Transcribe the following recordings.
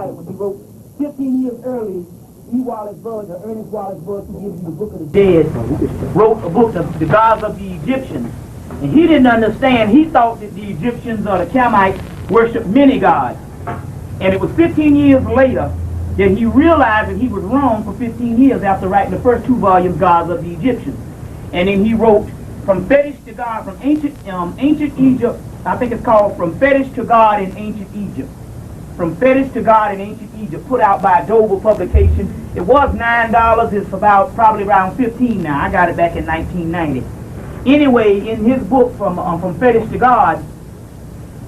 it when he wrote 15 years early. Ernest Wallace Buzz, who gives you the Book of the Dead, wrote a book, The Gods of the Egyptians. And he didn't understand. He thought that the Egyptians or the Kemites worshipped many gods. And it was 15 years later that he realized that he was wrong for 15 years after writing the first 2 volumes, Gods of the Egyptians. And then he wrote From Fetish to God, from ancient Egypt, I think it's called From Fetish to God in Ancient Egypt. From Fetish to God in Ancient Egypt, put out by Dover Publication. It was $9. It's about probably around $15 now. I got it back in 1990. Anyway, in his book From Fetish to God,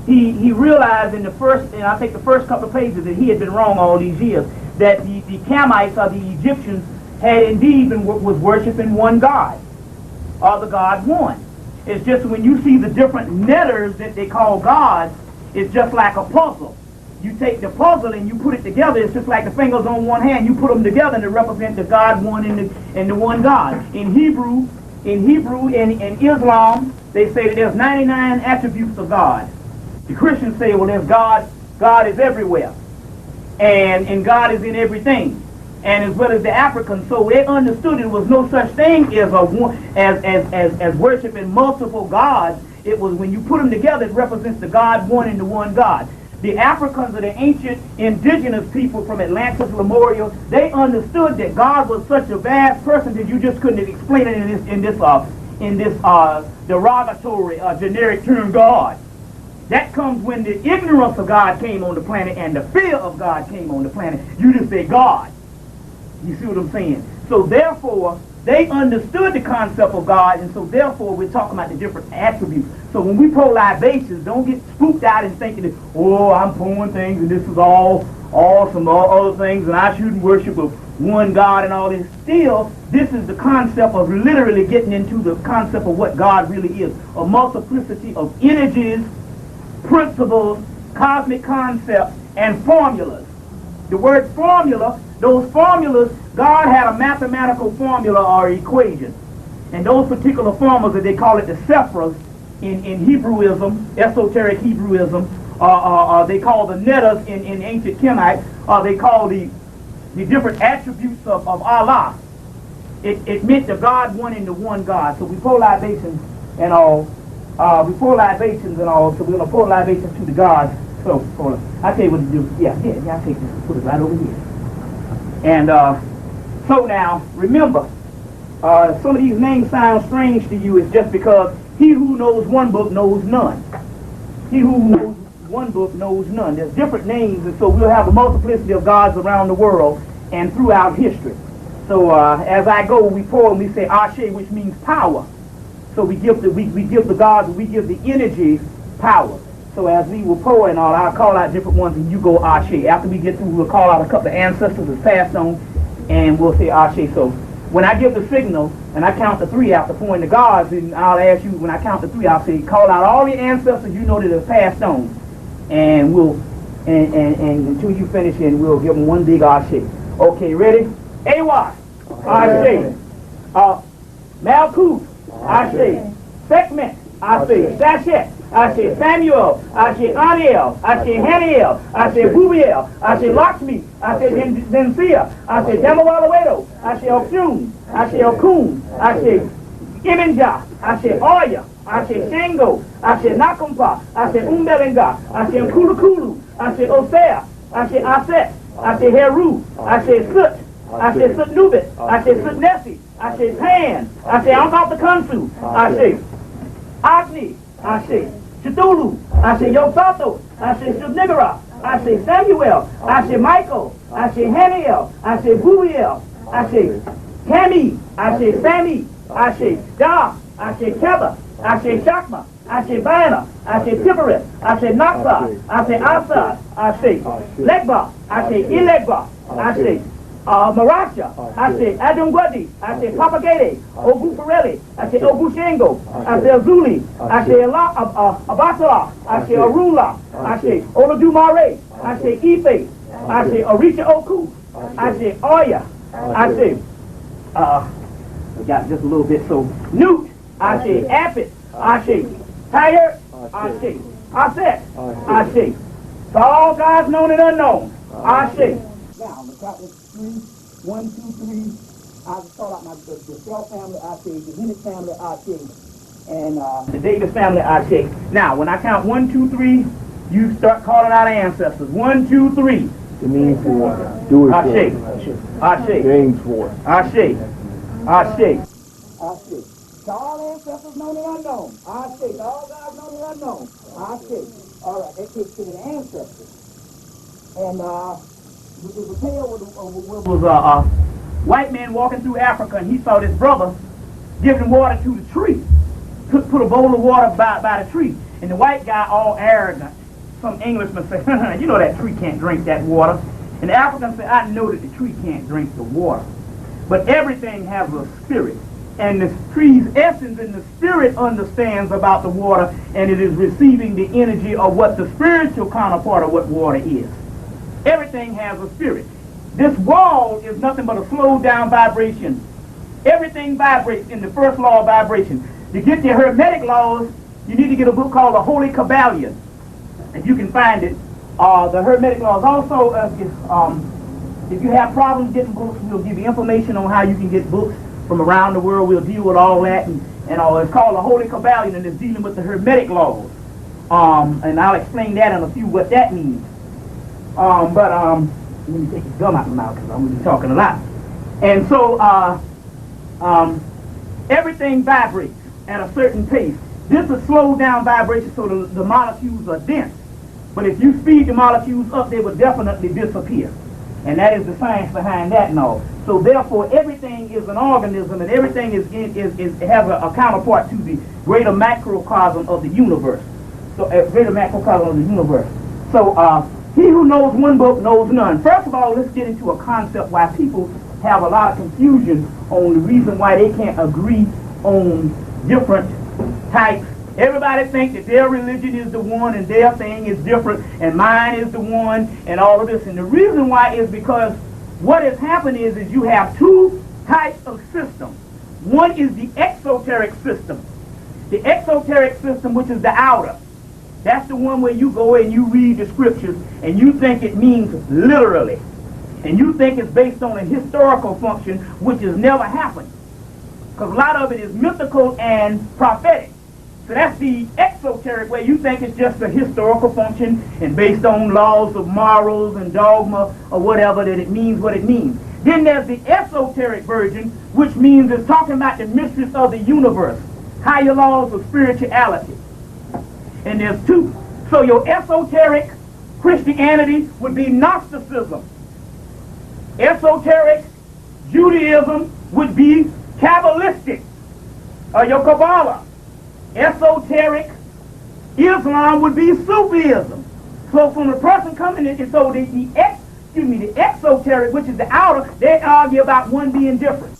he realized in the first couple of pages that he had been wrong all these years, that the Kemites or the Egyptians had indeed was worshiping one God, or the God one. It's just when you see the different letters that they call gods, it's just like a puzzle. You take the puzzle and you put it together. It's just like the fingers on one hand. You put them together and they represent the God one and the one God. In Hebrew, in Islam, they say that there's 99 attributes of God. The Christians say, well, there's God. God is everywhere, and God is in everything. And as well as the Africans, so they understood there was no such thing as worshiping multiple gods. It was when you put them together, it represents the God one and the one God. The Africans are the ancient indigenous people from Atlantis, Lemuria. They understood that God was such a vast person that you just couldn't explain it in this derogatory generic term God. That comes when the ignorance of God came on the planet and the fear of God came on the planet. You just say God. You see what I'm saying? So therefore, they understood the concept of God, and so therefore we're talking about the different attributes. So when we pour libations, don't get spooked out and thinking that, oh, I'm pouring things and this is all some other things and I shouldn't worship of one God and all this. Still, this is the concept of literally getting into the concept of what God really is. A multiplicity of energies, principles, cosmic concepts, and formulas. The word formula, those formulas, God had a mathematical formula or equation. And those particular formulas, they call it the sephras in Hebrewism, esoteric Hebrewism, or they call the nettas in ancient Kemites, or they call the different attributes of Allah. It meant the God one and the one God. So we pour libations and all. So we're going to pour libations to the gods. So, hold on. I'll tell you what to do. Yeah, I'll take this and put it right over here. And so now, remember, some of these names sound strange to you. It's just because he who knows one book knows none. He who knows one book knows none. There's different names, and so we'll have a multiplicity of gods around the world and throughout history. So as I go, we pour and we say Ashe, which means power. So we give the gods, we give the energy power. So as we will pour and all, I'll call out different ones and you go Ashe. After we get through, we'll call out a couple of ancestors that's passed on and we'll say Ashe. So when I give the signal and I count to 3 after pouring the gods, and I'll ask you, when I count to 3, I'll say, call out all the ancestors you know that have passed on. And we'll, and until you finish, and we'll give them one big Ashe. Okay, ready? Awa, Ashe. Malkuth, Ashe. Sekhmet, Ashe. Sashet, Ashe. Samuel, Ashe. Aniel, Ashe. Haniel, Ashe. Bubiel, Ashe. Lakshmi, Ashe. Densia, Ashe. Damawalawedo, Ashe. Okshun, Ashe. Okun, Ashe. Iminja, Ashe. Oya, Ashe. Shango, Ashe. Nakumpa, Ashe. Umbelinga, Ashe. Kulukulu, Ashe. Osea, Ashe. Aset, Ashe. Heru, Ashe. Sut, Ashe. Sutnubit, Ashe. Sutnesi, Ashe. Pan, Ashe. Ambapakansu, Ashe. Agni, Ashe. Cthulhu, Ashe. Yosato, Ashe. Shubnigara, Ashe. Samuel, Ashe. Michael, Ashe. Haniel, Ashe. Bubiel, Ashe. Kami, Ashe. Sami, Ashe. Da, Ashe. Keba, Ashe. Shakma, Ashe. Bana, Ashe. Tifereth, Ashe. Naksa, Ashe. Asa, Ashe. Legba, Ashe. Ilegba, Ashe. Marasha, Ashe. Adungwadi, Ashe. Papagede, Ogufarelli, Ashe. Ogushengo, Ashe. Zuli, Ashe. Abatala, Ashe. Arula, Ashe. Olodumare, Ashe. Ife, Ashe. Orisha Oku, Ashe. Oya, Ashe. We got just a little bit. So Newt, Ashe. Apit, Ashe. Tiger, Ashe. Aset, Ashe. So all gods known and unknown. Ashe. Now, I'm going to count this 3. 1, 2, 3. I just call out the Shell family, Ashe, the Hemmitt family, Ashe, and the Davis family, Ashe. Now, when I count 1, 2, 3, you start calling out ancestors. 1, 2, 3. It means for. Do it Ashe. Ashe. James for. Ashe. Ashe. Ashe. To all ancestors known and unknown. Ashe. To all gods known and unknown. Ashe. All right, that takes to the ancestors. And this was a tale was a white man walking through Africa, and he saw this brother giving water to the tree. Put a bowl of water by the tree. And the white guy, all arrogant, some Englishman said, you know that tree can't drink that water. And the African said, I know that the tree can't drink the water. But everything has a spirit. And the tree's essence and the spirit understands about the water, and it is receiving the energy of what the spiritual counterpart of what water is. Everything has a spirit. This wall is nothing but a slowed down vibration. Everything vibrates in the first law of vibration. To get the Hermetic laws, you need to get a book called the Holy Kabbalion. If you can find it. The Hermetic laws. Also, if you have problems getting books, we'll give you information on how you can get books from around the world. We'll deal with all that. And it's called the Holy Kabbalion, and it's dealing with the Hermetic laws. And I'll explain that in a few, what that means. Let me take his gum out of my mouth because I'm going to be talking a lot. And so, everything vibrates at a certain pace. This is slowed down vibration so the molecules are dense. But if you speed the molecules up, they will definitely disappear. And that is the science behind that and all. So therefore, everything is an organism, and everything has a counterpart to the greater macrocosm of the universe. So, greater macrocosm of the universe. So, he who knows one book knows none. First of all, let's get into a concept why people have a lot of confusion on the reason why they can't agree on different types. Everybody thinks that their religion is the one and their thing is different and mine is the one and all of this. And the reason why is because what has happened is you have two types of systems. One is the exoteric system. The exoteric system, which is the outer. That's the one where you go and you read the scriptures and you think it means literally. And you think it's based on a historical function which has never happened. Because a lot of it is mythical and prophetic. So that's the exoteric way. You think it's just a historical function and based on laws of morals and dogma or whatever, that it means what it means. Then there's the esoteric version, which means it's talking about the mysteries of the universe, higher laws of spirituality. And there's two. So your esoteric Christianity would be Gnosticism. Esoteric Judaism would be Kabbalistic, or your Kabbalah. Esoteric Islam would be Sufism. So from the person coming in, so the exoteric, which is the outer, they argue about one being different.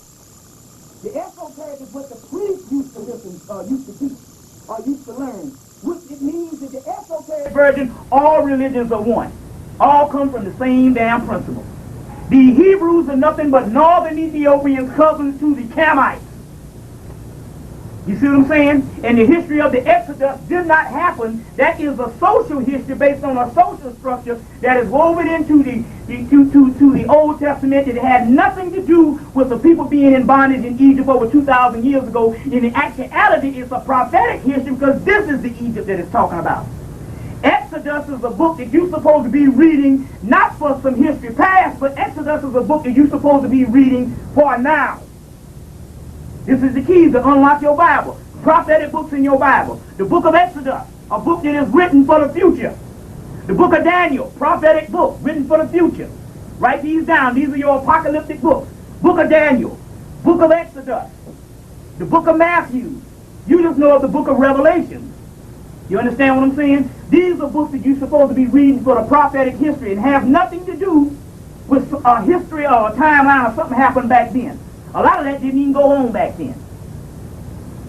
The esoteric is what the priests used to listen, used to teach, or used to learn. Which it means that the esoteric version, all religions are one. All come from the same damn principle. The Hebrews are nothing but northern Ethiopians cousins to the Camites. You see what I'm saying? And the history of the Exodus did not happen. That is a social history based on a social structure that is woven into the Old Testament. It had nothing to do with the people being in bondage in Egypt over 2,000 years ago. In the actuality, it's a prophetic history because this is the Egypt that it's talking about. Exodus is a book that you're supposed to be reading not for some history past, but Exodus is a book that you're supposed to be reading for now. This is the key to unlock your Bible. Prophetic books in your Bible. The book of Exodus, a book that is written for the future. The book of Daniel, prophetic book, written for the future. Write these down. These are your apocalyptic books. Book of Daniel, book of Exodus, the book of Matthew. You just know of the book of Revelation. You understand what I'm saying? These are books that you're supposed to be reading for the prophetic history and have nothing to do with a history or a timeline or something happened back then. A lot of that didn't even go on back then.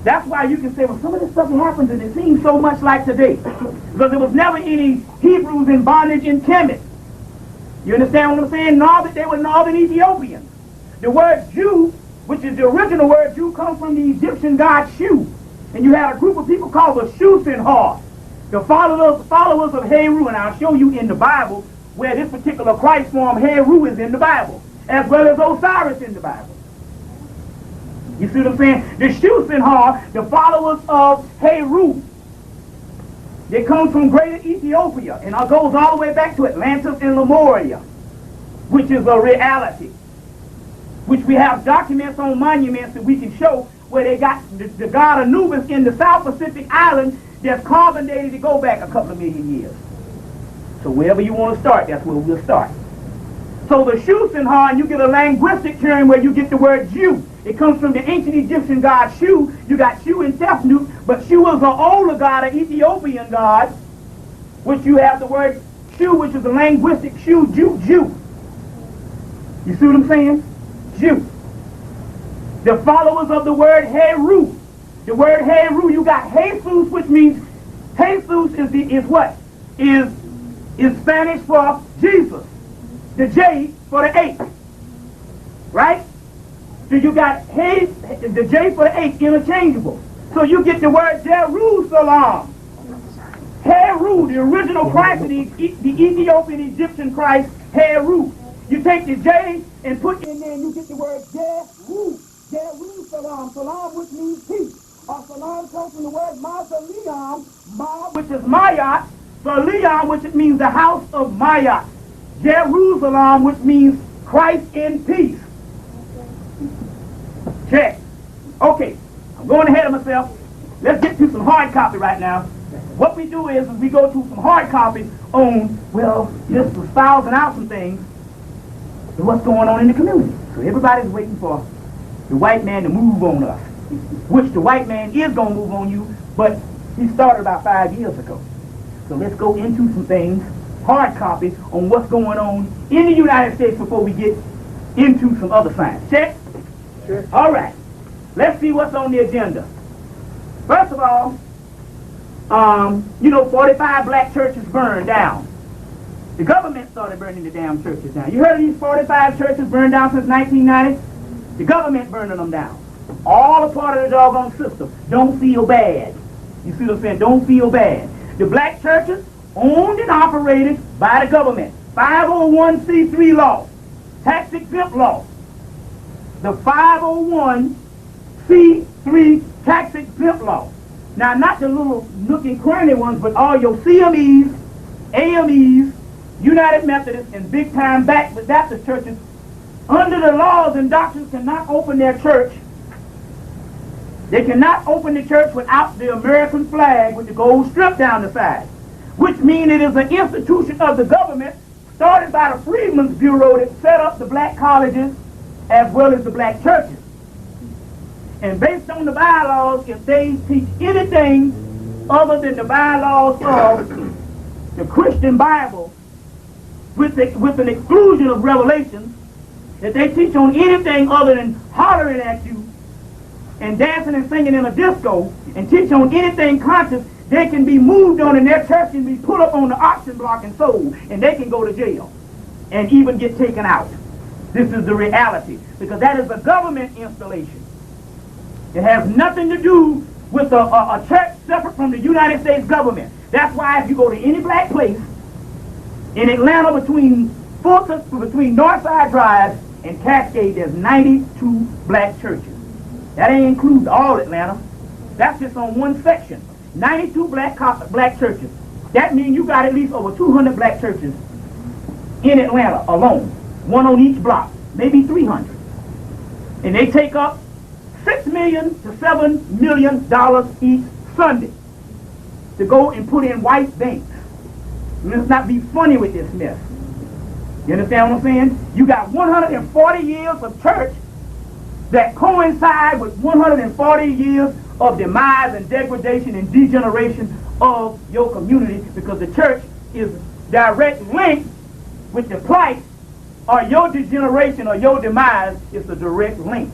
That's why you can say, well, some of this stuff happens and it seems so much like today. Because there was never any Hebrews in bondage in Hemmitt. You understand what I'm saying? They were northern Ethiopians. The word Jew, which is the original word Jew, comes from the Egyptian god Shu. And you had a group of people called the Shusenhar, the followers of Heru, and I'll show you in the Bible where this particular Christ form, Heru, is in the Bible, as well as Osiris in the Bible. You see what I'm saying? The Shusenhar, the followers of Heru, they come from Greater Ethiopia, and it goes all the way back to Atlantis and Lemuria, which is a reality, which we have documents on monuments that we can show where they got the god Anubis in the South Pacific Island that's carbon dated to go back a couple of million years. So wherever you want to start, that's where we'll start. So the Shusenhar, you get a linguistic term where you get the word Jew. It comes from the ancient Egyptian god Shu. You got Shu and Tefnut, but Shu is an older god, an Ethiopian god, which you have the word Shu, which is a linguistic Shu, Jew. You see what I'm saying? Jew. The followers of the word Heru. The word Heru, you got Jesus, which means Jesus is what? Is Spanish for Jesus. The J for the H. Right? So you got the J for the H interchangeable. So you get the word Jerusalem. Heru, the original Christ, the Ethiopian Egyptian Christ, Heru. You take the J and put in there and you get the word Jeru. Jerusalem. Salam, which means peace. Or salam comes from the word Mausoleum, Ma, which is Mayat. Leon, which it means the house of Mayat. Jerusalem, which means Christ in peace. Check. Okay, I'm going ahead of myself. Let's get to some hard copy right now. What we do is we go to some hard copy on, well, just espousing out some things and what's going on in the community. So everybody's waiting for the white man to move on us, which the white man is going to move on you, but he started about 5 years ago. So let's go into some things, hard copy, on what's going on in the United States before we get into some other science. Check? Sure. All right. Let's see what's on the agenda. First of all, 45 black churches burned down. The government started burning the damn churches down. You heard of these 45 churches burned down since 1990? The government burning them down. All a part of the doggone system. Don't feel bad. You see what I'm saying? Don't feel bad. The black churches owned and operated by the government. 501c3 law. Tax exempt law. The 501c3 tax exempt law. Now, not the little nook and cranny ones, but all your CMEs, AMEs, United Methodists, and big-time Baptist churches, under the laws and doctrines, cannot open their church. They cannot open the church without the American flag with the gold strip down the side, which means it is an institution of the government started by the Freedmen's Bureau that set up the black colleges as well as the black churches. And based on the bylaws, if they teach anything other than the bylaws of the Christian Bible, with an exclusion of Revelation, if they teach on anything other than hollering at you and dancing and singing in a disco, and teach on anything conscious, they can be moved on in their church and be put up on the auction block and sold, and they can go to jail and even get taken out. This is the reality, because that is a government installation. It has nothing to do with a church separate from the United States government. That's why if you go to any black place in Atlanta between Northside Drive and Cascade, there's 92 black churches. That ain't include all Atlanta. That's just on one section. 92 black churches. That means you got at least over 200 black churches in Atlanta alone. One on each block, maybe 300. And they take up $6 million to $7 million each Sunday to go and put in white banks. Let's not be funny with this mess. You understand what I'm saying? You got 140 years of church that coincide with 140 years of demise and degradation and degeneration of your community, because the church is direct linked with the plight, or your degeneration or your demise is a direct link.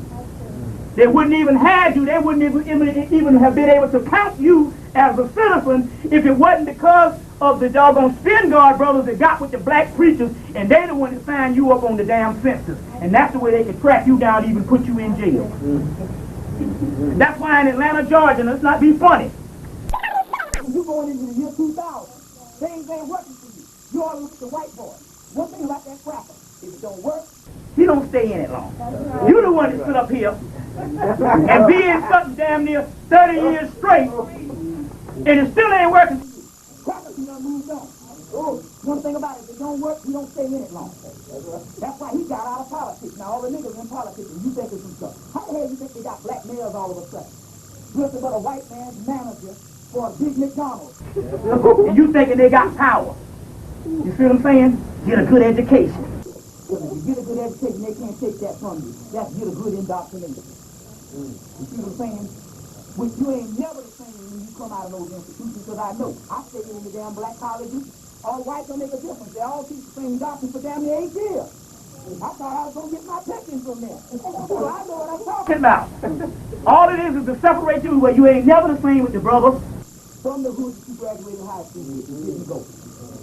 They wouldn't even have you, they wouldn't even have been able to count you as a citizen if it wasn't because of the doggone spin guard brothers that got with the black preachers, and they the one that signed you up on the damn census. And that's the way they could track you down and even put you in jail. That's why in Atlanta, Georgia, let's not be funny, you going into the year 2000, things ain't working for you. You all look at the white boy. One thing about that cracker, if it don't work, he don't stay in it long. You the one that sit up here and be in something damn near 30 years straight, and it still ain't working. Crackers, he done moved on. One thing about it, if it don't work, he don't stay in it long. That's why he got out of politics. Now all the niggas in politics, and you think it's some stuff. How the hell you think they got black males all of a sudden? Nothing but a white man's manager for a big McDonald's. And you thinking they got power. You see what I'm saying? Get a good education. If you get a good education, they can't take that from you. That's get a good indoctrination. You see what I'm saying? Which you ain't never the same when you come out of those institutions, because I know. I stayed in the damn black colleges. All whites don't make a difference. They all teach the same doctrine for damn near 8 years. I thought I was going to get my pension from them. So I know what I'm talking about. All it is to separate you where you ain't never the same with the brothers. From the hood that you graduated high school with, you didn't go.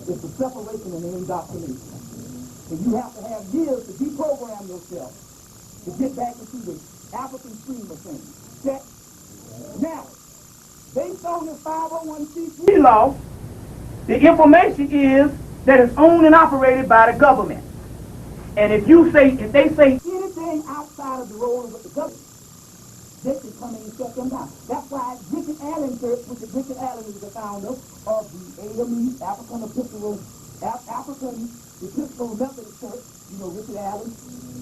It's the separation and the indoctrination. And you have to have years to deprogram yourself to get back into the African stream of things. Check. Now, based on this 501c3 law, the information is that it's owned and operated by the government. And if they say anything outside of the role of the government, they can come in and shut them down. That's why Richard Allen Church, which Richard Allen is the founder of the AME, African Episcopal Methodist Church, you know, Richard Allen,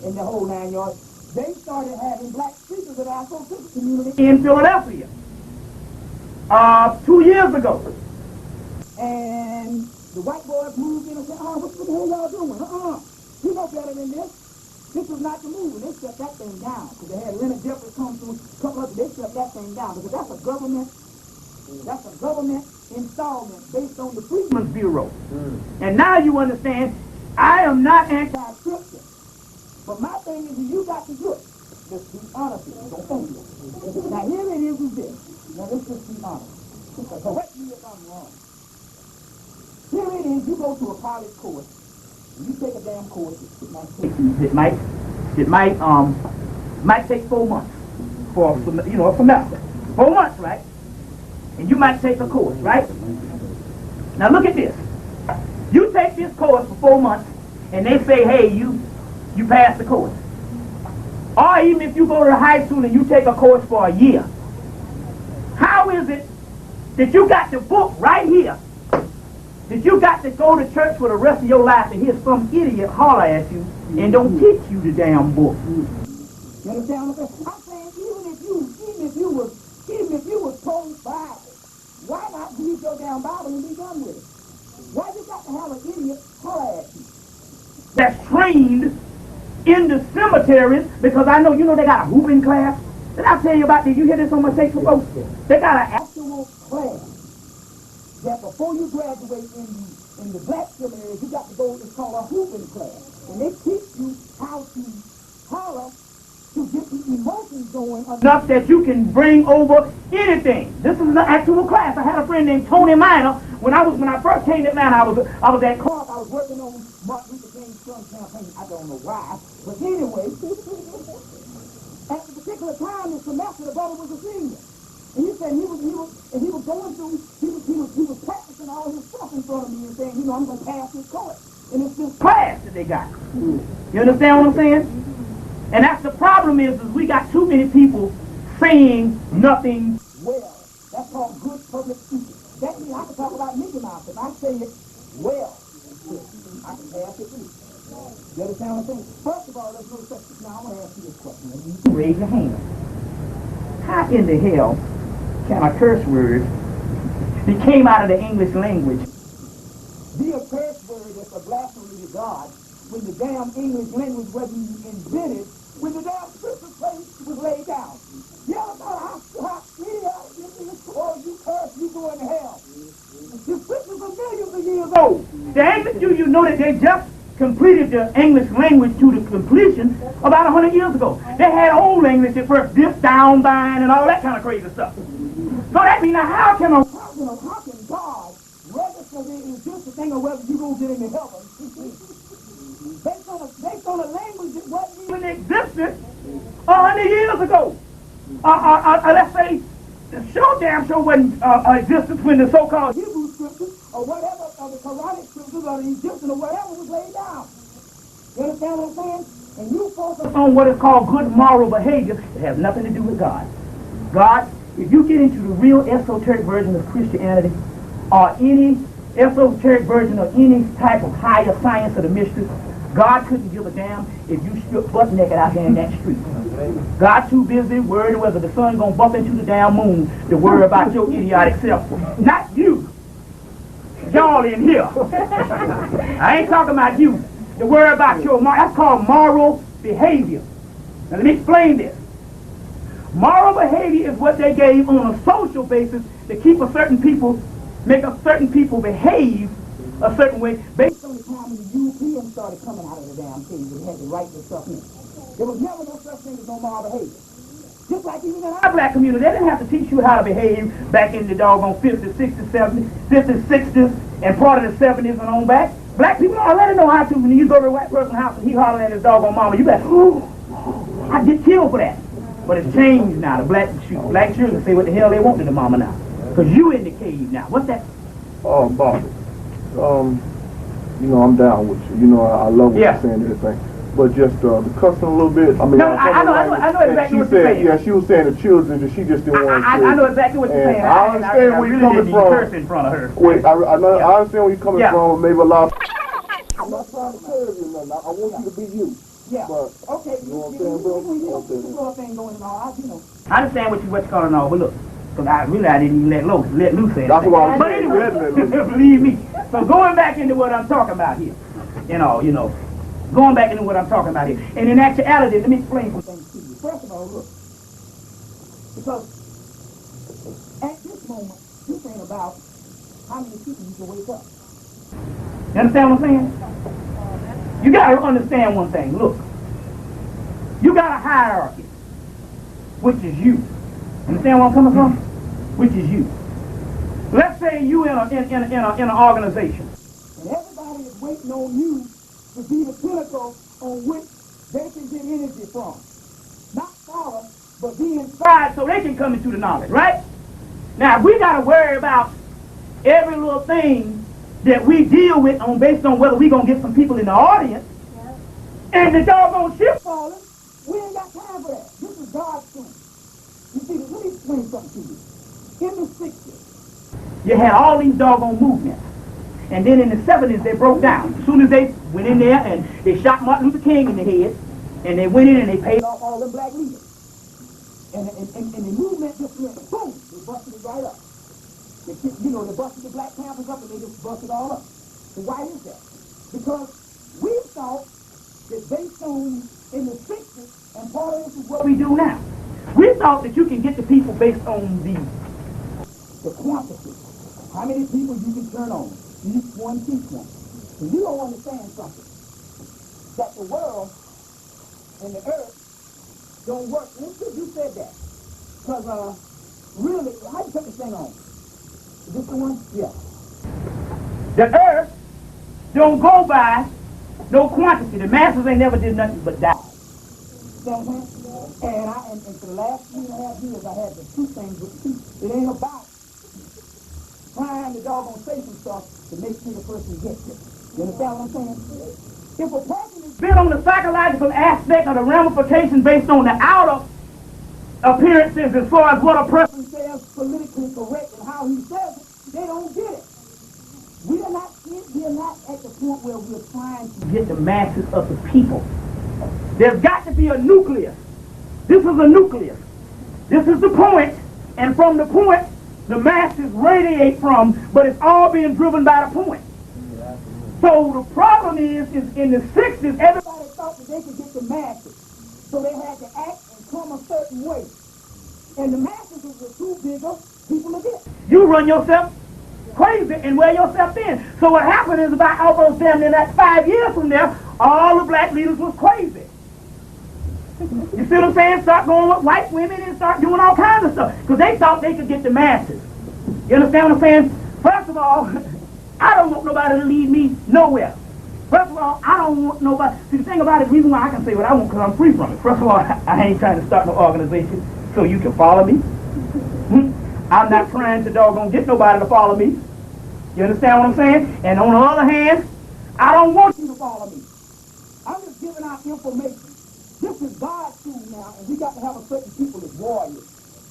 and the whole 9 yards, they started having black speakers at our social community in Philadelphia 2 years ago. And the white boys moved in and said, what the hell y'all doing? You know better than this. This was not the move. And they shut that thing down. Because they had Leonard Jeffries come through, a couple of them, they shut that thing down. Because that's a government installment based on the Freedmen's Bureau. And now you understand, I am not anti-Christian. But my thing is, you got to do it. Let's be honest with you. Don't think it. Now here it is with this. Now let's just be honest. Correct me if I'm wrong. Here it is, you go to a college course, and you take a damn course, it might take 4 months for, you know, a semester. 4 months, right? And you might take a course, right? Now look at this. You take this course for 4 months, and they say, hey, you passed the course. Or even if you go to high school and you take a course for a year, how is it that you got the book right here, that you got to go to church for the rest of your life and hear some idiot holler at you and don't teach you the damn book? You understand what I'm saying? I'm saying even if you was told Bible, why not read your damn Bible and be done with it? Why you got to have an idiot holler at you? That's trained in the cemeteries, because I know, you know, they got a hooping class. Did I tell you about, did you hear this on my Facebook post? They got an actual class that before you graduate in the black seminaries, you got to go, it's called a hooping class. And they teach you how to holler to get the emotions going enough that you can bring over anything. This is an actual class. I had a friend named Tony Minor. When I first came to Atlanta, I was at Clark. I was working on Martin Luther King's son campaign. I don't know why, but anyway, at a particular time in the semester, the brother was a senior. And he said he was going through, he was practicing all his stuff in front of me and saying, you know, I'm going to pass this course. And it's this class that they got. You understand what I'm saying? And that's the problem is we got too many people saying nothing well. That's called good public speaking. That means I can talk about Mickey Mouse. If I say it well, I can pass it through. You understand what I'm saying? First of all, let's go to questions. Now, I want to ask you this question. You can raise your hand. How in the hell can a curse word that came out of the English language be a curse word that's a blasphemy to God when the damn English language wasn't invented, when the damn scripture was laid down? You ever thought how idiotic this is? Oh, you curse, you go into hell. The scriptures are millions of years old. The English, you know that they just completed the English language to the completion about 100 years ago. They had old English at first, this, down, thine, and all that kind of crazy stuff. So that means now how can God register it is just a thing of whether you gonna get into heaven? Based on a language that wasn't even existed 100 years ago. Let's say the damn show wasn't existed when the so-called Hebrew scriptures or whatever of the Quranic scriptures consciousness of the Egyptian or whatever was laid down. You understand what I'm saying? And you focus on what is called good moral behavior. It has nothing to do with God. God, if you get into the real esoteric version of Christianity, or any esoteric version of any type of higher science of the mystery, God couldn't give a damn if you stood butt naked out there in that street. God too busy worrying whether the sun's going to bump into the damn moon to worry about your idiotic self. Not you. Y'all in here. I ain't talking about you. To worry about your that's called moral behavior. Now let me explain this. Moral behavior is what they gave on a social basis to keep a certain people, make a certain people behave a certain way based on the time when the Europeans started coming out of the damn cave and had to write this stuff in. There was never no such thing as no moral behavior. Just like even in our black community, they didn't have to teach you how to behave back in the doggone 50s, 60s, 70s, 50s, 60s, and part of the 70s and on back. Black people already know how to. When you go to a white person's house and he hollering at his doggone mama, you be like, ooh, I get killed for that. But it's changed now. The black children say what the hell they want to the mama now. Because you in the cave now. What's that? Oh, Bobby. You know, I'm down with you. You know, I love what you're saying and everything. But just the cussing a little bit. I mean, no, I know exactly what you're saying. Yeah, she was saying the children, that she just didn't want to I know exactly what you're saying. I understand where you're coming from. Curse in front of her. Wait, I understand where you're coming from. Maybe a lot. I'm not trying to curve you, nothing. I want you to be you. Yeah. But, okay. You know what I'm saying, bro? I understand what you're calling all, but look. Because I didn't even let loose say that's why I'm but anyway, believe me. So going back into what I'm talking about here, you know, going back into what I'm talking about here. And in actuality, let me explain some things to you. First of all, look, because at this moment, you're saying about how many people you can wake up. You understand what I'm saying? You got to understand one thing. Look, you got a hierarchy, which is you. Understand where I'm coming from? Which is you. Let's say you in an organization, and everybody is waiting on you to be the pinnacle on which they can get energy from. Not follow, but be inspired so they can come into the knowledge, right? Now, we got to worry about every little thing that we deal with based on whether we're going to get some people in the audience, and the doggone ship falling. We ain't got time for that. This is God's thing. You see, let me explain something to you. In the 60s, you had all these doggone movements. And then in the 70s, they broke down. As soon as they went in there and they shot Martin Luther King in the head, and they went in and they paid off all the black leaders. And the movement just went, boom, they busted it right up. They busted the Black Panthers up and they just busted all up. So why is that? Because we thought that based on in the 60s, and part of this is what we do now, we thought that you can get the people based on the quantity. How many people you can turn on. Each one, teach one. So you don't understand something. That the world and the earth don't work. Until you said that. Because, really, how do you put this thing on? Is this the one? Yeah. The earth don't go by no quantity. The masses ain't never did nothing but die. You know what I'm saying? And for the last 3.5 years, I had the two things with the two. It ain't about trying to doggone say some stuff to make sure the person gets it. You understand what I'm saying? If a person is built on the psychological aspect of the ramifications based on the outer appearances as far as what a person says politically correct and how he says it, they don't get it. We are not at the point where we're trying to get the masses of the people. There's got to be a nucleus. This is a nucleus. This is the point, and from the point, the masses radiate from, but it's all being driven by the point. So the problem is in the 60s, everybody thought that they could get the masses. So they had to act and come a certain way. And the masses were too big of people to get. You run yourself crazy and wear yourself thin. So what happened is about almost damn near that 5 years from there, all the black leaders was crazy. You see what I'm saying? Start going with white women and start doing all kinds of stuff. Because they thought they could get the masses. You understand what I'm saying? First of all, I don't want nobody to lead me nowhere. First of all, I don't want nobody. See, the thing about it, the reason why I can say what I want, because I'm free from it. First of all, I ain't trying to start no organization so you can follow me. I'm not trying to doggone get nobody to follow me. You understand what I'm saying? And on the other hand, I don't want you to follow me. I'm just giving out information. This is God's school now, and we got to have a certain people as warriors.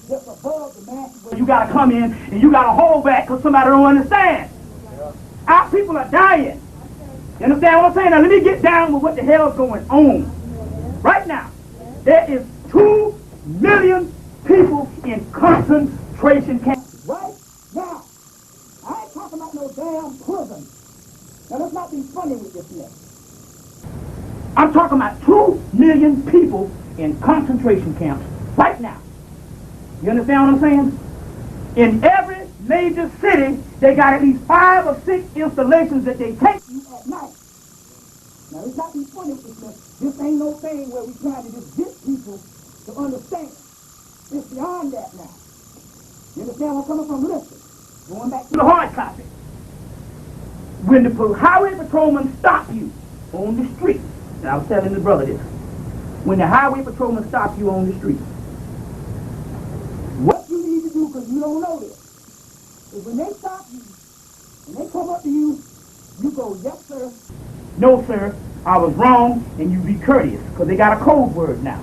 Just above the masses. You got to come in and you got to hold back because somebody don't understand. Our people are dying. You understand what I'm saying? Now let me get down with what the hell is going on. Right now, there is 2 million people in concentration camps. Right now. I ain't talking about no damn prison. Now let's not be funny with this here. I'm talking about 2 million people in concentration camps right now. You understand what I'm saying? In every major city, they got at least 5 or 6 installations that they take you at night. Now let's not be funny with this here. This ain't no thing where we trying to just get people to understand. It's beyond that now. You understand where I'm coming from? Listen. Going back to the hard copy. When the highway patrolman stop you on the street, and I was telling the brother this, when the highway patrolman stops you on the street, what you need to do, because you don't know this, is when they stop you, and they come up to you, you go, yes sir, no sir, I was wrong, and you be courteous, because they got a code word now.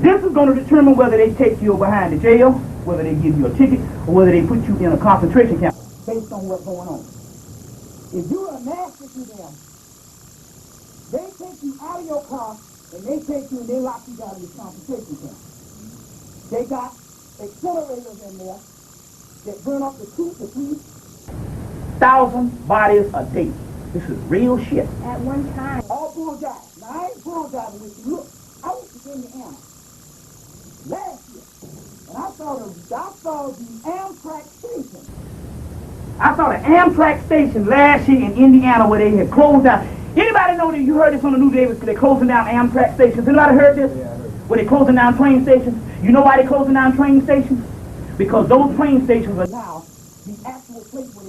This is going to determine whether they take you behind the jail, whether they give you a ticket, or whether they put you in a concentration camp, based on what's going on. If you're a nasty to them, they take you out of your car, and they take you and they lock you down in this concentration camp. They got accelerators in there that burn up to 2,000 to 3,000 bodies a day. This is real shit. At one time. All bull jive. Now, I ain't bull jiving with you. Look, I was in Indiana last year, and I saw the Amtrak station. I saw the Amtrak station last year in Indiana where they had closed down. Anybody know that you heard this on the news? They're closing down Amtrak stations. Anybody heard this? Yeah, I heard. Where they're closing down train stations. You know why they're closing down train stations? Because those train stations are now the actual place where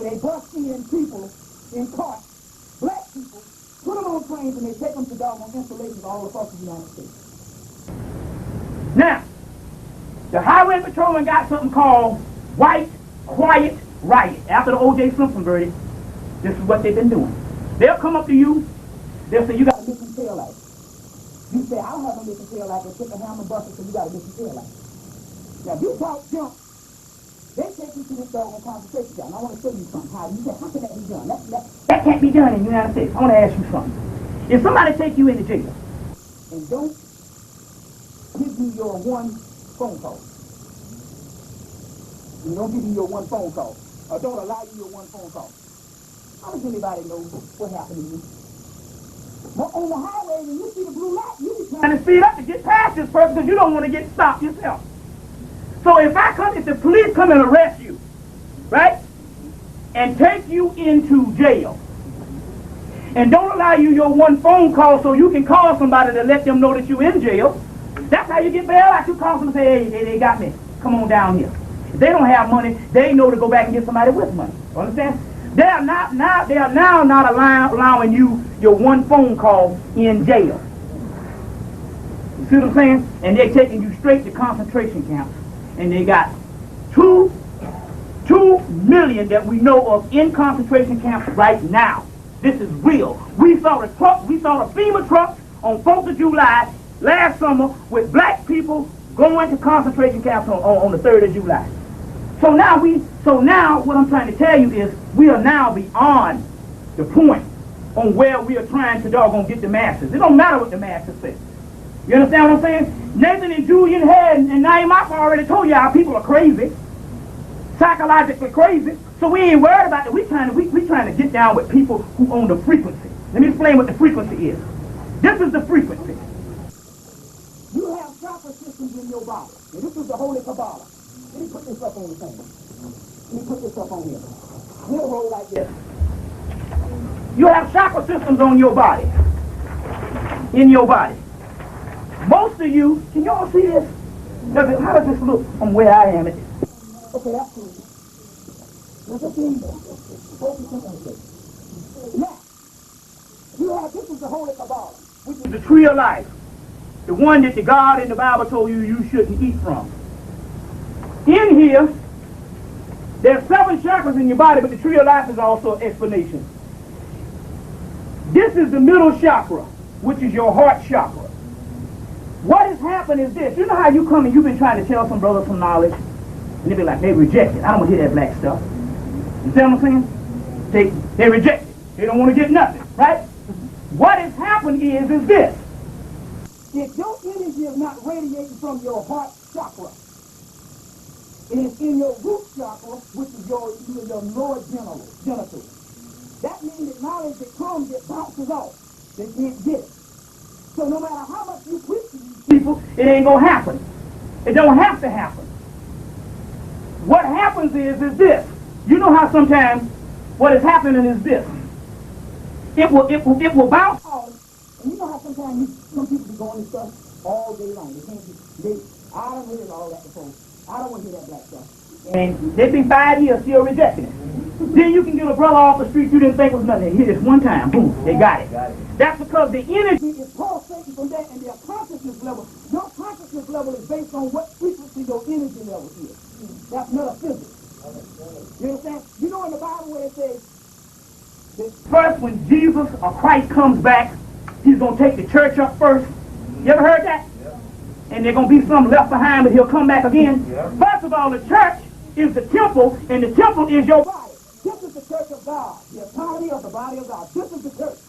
they bust in people in carts, black people, put them on trains and they take them to doggone installations all across the United States. Now, the highway patrolman got something called white, quiet riot. After the O.J. Simpson verdict, this is what they've been doing. They'll come up to you, they'll say, you got a missing tail light. You say, I don't have a missing tail light, but take a hammer buster so you got a missing tail light. Now, if you talk junk, they take you to this doggone concentration camp. I want to show you something. How you say, how can that be done? That can't be done in the United States. I want to ask you something. If somebody take you into jail and don't give you your one phone call, you don't give you your one phone call, or don't allow you your one phone call, how does anybody know what happened to you? But on the highway, when you see the blue light, you be trying to speed up to get past this person because you don't want to get stopped yourself. So if the police come and arrest you, right, and take you into jail, and don't allow you your one phone call so you can call somebody to let them know that you're in jail, that's how you get bail out. You call them and say, hey, they got me. Come on down here. If they don't have money, they know to go back and get somebody with money. Understand? They are now not allowing you your one phone call in jail. You see what I'm saying? And they're taking you straight to concentration camps. And they got 2 million that we know of in concentration camps right now. This is real. We saw the FEMA truck on 4th of July last summer with black people going to concentration camps on the 3rd of July. So now what I'm trying to tell you is we are now beyond the point on where we are trying to doggone get the masses. It don't matter what the masses say. You understand what I'm saying? Nathan and Julian Head and Naeem Akbar already told you our people are crazy, psychologically crazy. So we ain't worried about it. We trying to get down with people who own the frequency. Let me explain what the frequency is. This is the frequency. You have chakra systems in your body. And this is the Holy Kabbalah. Let me put this up on the thing. Let me put this up on here. We'll roll like this. You have chakra systems on your body. In your body. Most of you, can y'all see this? How does this look from where I am? Okay, that's cool. Let's just see. Now, this is the Holy Kabbalah, which is the tree of life. The one that the God in the Bible told you you shouldn't eat from. In here, there's 7 chakras in your body, but the tree of life is also an explanation. This is the middle chakra, which is your heart chakra. What has happened is this. You know how you come and you've been trying to tell some brothers some knowledge, and they be like, they reject it. I don't want to hear that black stuff. You see what I'm saying? They reject it. They don't want to get nothing, right? What has happened is this. If your energy is not radiating from your heart chakra, and it's in your root chakra, which is your lower genital, that means that knowledge that comes, it bounces off. They can't get it. So no matter how much you preach to these people, it ain't going to happen. It don't have to happen. What happens is this. You know how sometimes what is happening is this. It will bounce off. And you know how sometimes some people be going to stuff all day long. They can't I don't hear all that before. I don't want to hear that black stuff. And they've been 5 years still rejecting it. Then you can get a brother off the street you didn't think was nothing. Hear this one time, boom, they got it. That's because the energy is pulsating from that, and their consciousness level. Your consciousness level is based on what frequency your energy level is. That's metaphysics. You understand? You know in the Bible where it says that first when Jesus or Christ comes back, he's going to take the church up first. You ever heard that? And there's going to be some left behind, but he'll come back again. First of all, the church is the temple, and the temple is your body. This is the church of God, the economy of the body of God. This is the church.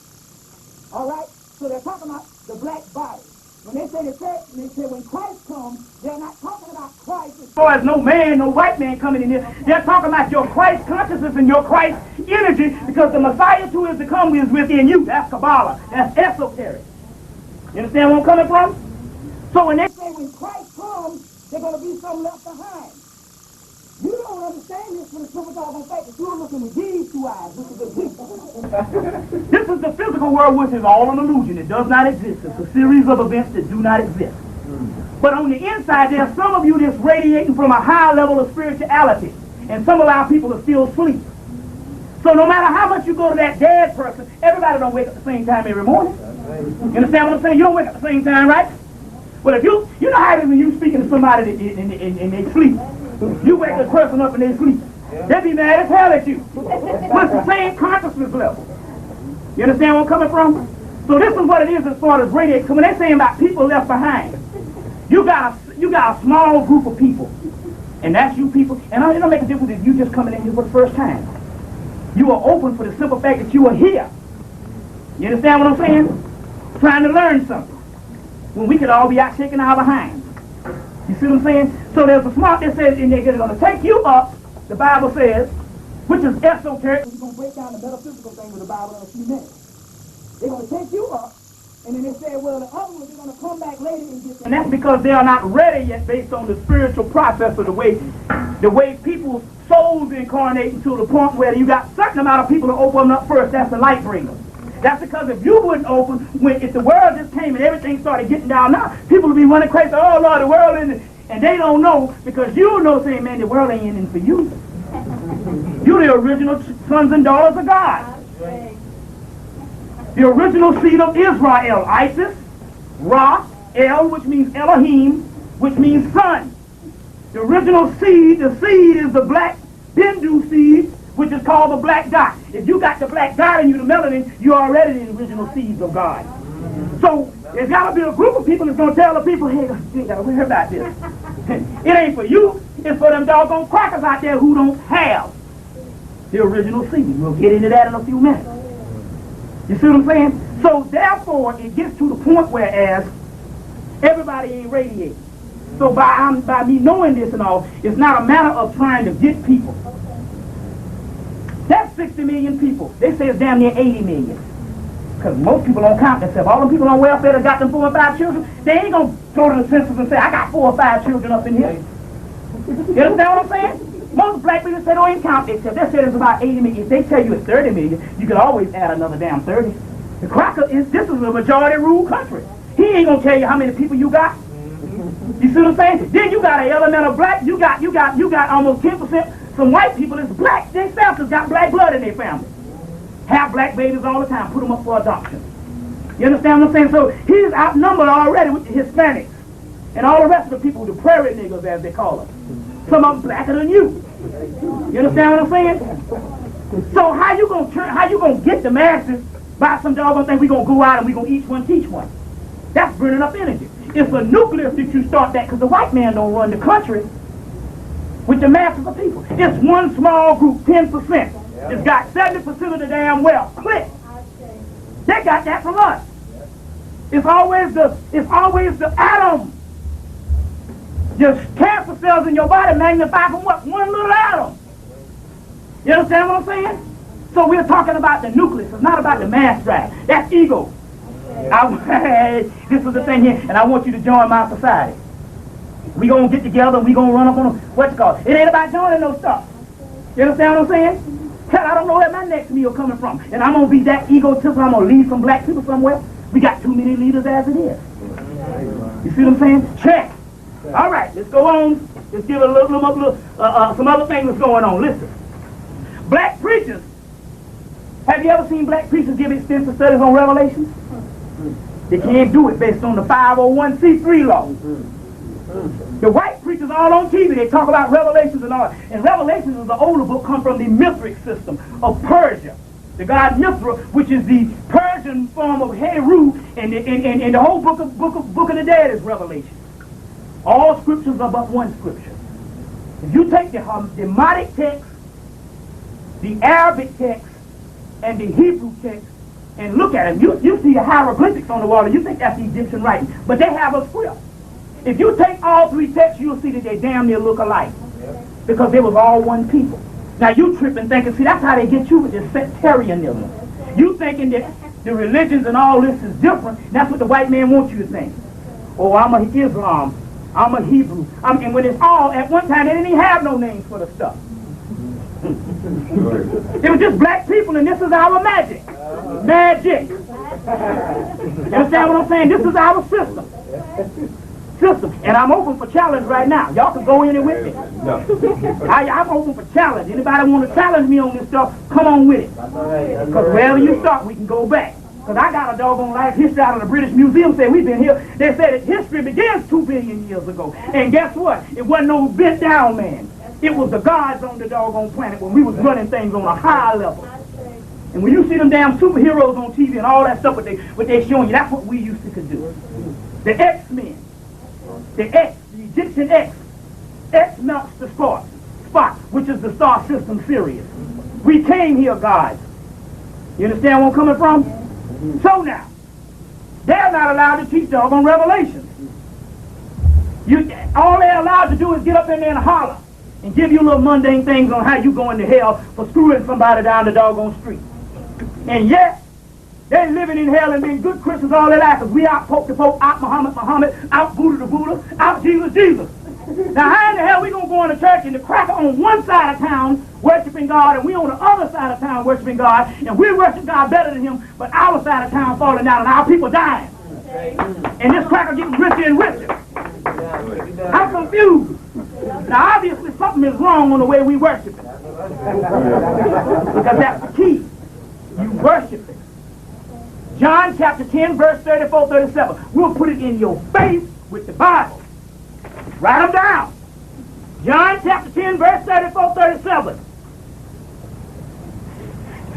All right? So they're talking about the black body. When they say the church, they say when Christ comes, they're not talking about Christ as far as no man, no white man coming in here. They're talking about your Christ consciousness and your Christ energy, because the Messiah who is to come is within you. That's Kabbalah. That's esoteric. You understand where I'm coming from? So when they say when Christ comes, there's going to be some left behind. You don't understand this for the simple doggone fact that you're looking with these 2 eyes. This is the This is the physical world, which is all an illusion. It does not exist. It's a series of events that do not exist. But on the inside, there's some of you that's radiating from a high level of spirituality. And some of our people are still asleep. So no matter how much you go to that dead person, everybody don't wake up at the same time every morning. You understand what I'm saying? You don't wake up at the same time, right? Well, if you know how it is when you speaking to somebody and they sleep. You wake the person up and they sleep. They'll be mad as hell at you. But it's the same consciousness level. You understand where I'm coming from? So this is what it is as far as radiation. So when they're saying about people left behind, you got a small group of people. And that's you people. And it don't make a difference if you just coming in here for the first time. You are open for the simple fact that you are here. You understand what I'm saying? Trying to learn something. When we could all be out shaking our behinds. You see what I'm saying? So there's a smart that says, and they're going to take you up, the Bible says, which is esoteric. We're going to break down the metaphysical thing with the Bible in a few minutes. They're going to take you up, and then they say, well, the other ones, they're going to come back later and get them. And that's because they are not ready yet based on the spiritual process of the way people's souls incarnate to the point where you got a certain amount of people to open up first. That's the light bringer. That's because if you wouldn't open, if the world just came and everything started getting down now, people would be running crazy. Oh, Lord, the world isn't. And they don't know, because you know, saying, man, the world ain't ending for you. You're the original sons and daughters of God. The original seed of Israel, Isis, Ra, El, which means Elohim, which means son. The original seed, the seed is the black Bindu seed, which is called the black dot. If you got the black dot in you, the melanin, you're already the original seeds of God. So there's got to be a group of people that's going to tell the people, hey, you got to hear about this. It ain't for you. It's for them doggone crackers out there who don't have the original seed. We'll get into that in a few minutes. You see what I'm saying? So therefore, it gets to the point whereas everybody ain't radiating. So by me knowing this and all, it's not a matter of trying to get people. That's 60 million people. They say it's damn near 80 million. Because most people don't count themselves. All the people on welfare that got them 4 or 5 children, they ain't going to go to the census and say, I got 4 or 5 children up in here. You understand what I'm saying? Most black people say don't even count themselves. They say it's about 80 million. If they tell you it's 30 million, you can always add another damn 30. The cracker is, this is a majority rule country. He ain't going to tell you how many people you got. You see what I'm saying? Then you got an element of black. You got almost 10%. Some white people that's black themselves has got black blood in their family. Have black babies all the time. Put them up for adoption. You understand what I'm saying? So he's outnumbered already with the Hispanics and all the rest of the people, the prairie niggers as they call them. Some of them blacker than you. You understand what I'm saying? So how you gonna get the masses by some doggone thing? We gonna go out and we gonna each one teach one. That's burning up energy. It's a nucleus that you start that, because the white man don't run the country with the masses of people. It's one small group, 10%. It's got 70% of the damn wealth. Click. They got that from us. It's always the atom. Your cancer cells in your body magnify from what? One little atom. You understand what I'm saying? So we're talking about the nucleus. It's not about the mass drive. That's ego. This is the thing here, and I want you to join my society. We gonna get together and we gonna run up on what's it called. It ain't about joining no stuff. You understand what I'm saying? Hell, I don't know where my next meal coming from, and I'm gonna be that egotistical. I'm gonna lead some black people somewhere. We got too many leaders as it is. You see what I'm saying? Check. All right, let's go on. Let's give a little some other things that's going on. Listen, black preachers. Have you ever seen black preachers give extensive studies on Revelation? They can't do it based on the 501c3 law. The white preachers all on TV, they talk about Revelations and all. And Revelations is the older book, come from the Mithric system of Persia. The god Mithra, which is the Persian form of Heru, and the whole book of the Dead is Revelation. All scriptures are but one scripture. If you take the Hemmitic text, the Arabic text, and the Hebrew text, and look at them, you see the hieroglyphics on the wall, and you think that's the Egyptian writing, but they have a script. If you take all three texts, you'll see that they damn near look alike, because they was all one people. Now you tripping thinking, see, that's how they get you with this sectarianism. You thinking that the religions and all this is different. That's what the white man wants you to think. Oh, I'm a Islam, I'm a Hebrew. And when it's all, at one time they didn't even have no names for the stuff. It was just black people, and this is our magic. Magic. You understand what I'm saying? This is our system. And I'm open for challenge right now. Y'all can go in and with me. I'm open for challenge. Anybody want to challenge me on this stuff, come on with it. Because wherever you start, we can go back. Because I got a doggone life history out of the British Museum. Said we've been here. They said that history begins 2 billion years ago. And guess what? It wasn't no bent down man. It was the gods on the doggone planet when we was running things on a high level. And when you see them damn superheroes on TV and all that stuff, what they showing you, that's what we used to could do. The X-Men. The Egyptian X. X melts the spot, which is the star system Sirius. We came here, gods. You understand where I'm coming from? So now, they're not allowed to teach doggone Revelations. All they're allowed to do is get up in there and holler and give you little mundane things on how you going to hell for screwing somebody down the doggone street. And yet, they're living in hell and being good Christians all their life, because we out Pope to Pope, out Muhammad, out Buddha to Buddha, out Jesus. Now how in the hell we gonna go into church and the cracker on one side of town worshiping God, and we on the other side of town worshiping God, and we worship God better than him, but our side of town falling down and our people dying. And this cracker getting richer and richer. I'm confused. Now obviously something is wrong on the way we worship it. Because that's the key. You worship it. John chapter 10, verse 34, 37. We'll put it in your face with the Bible. Write them down. John chapter 10, verse 34, 37.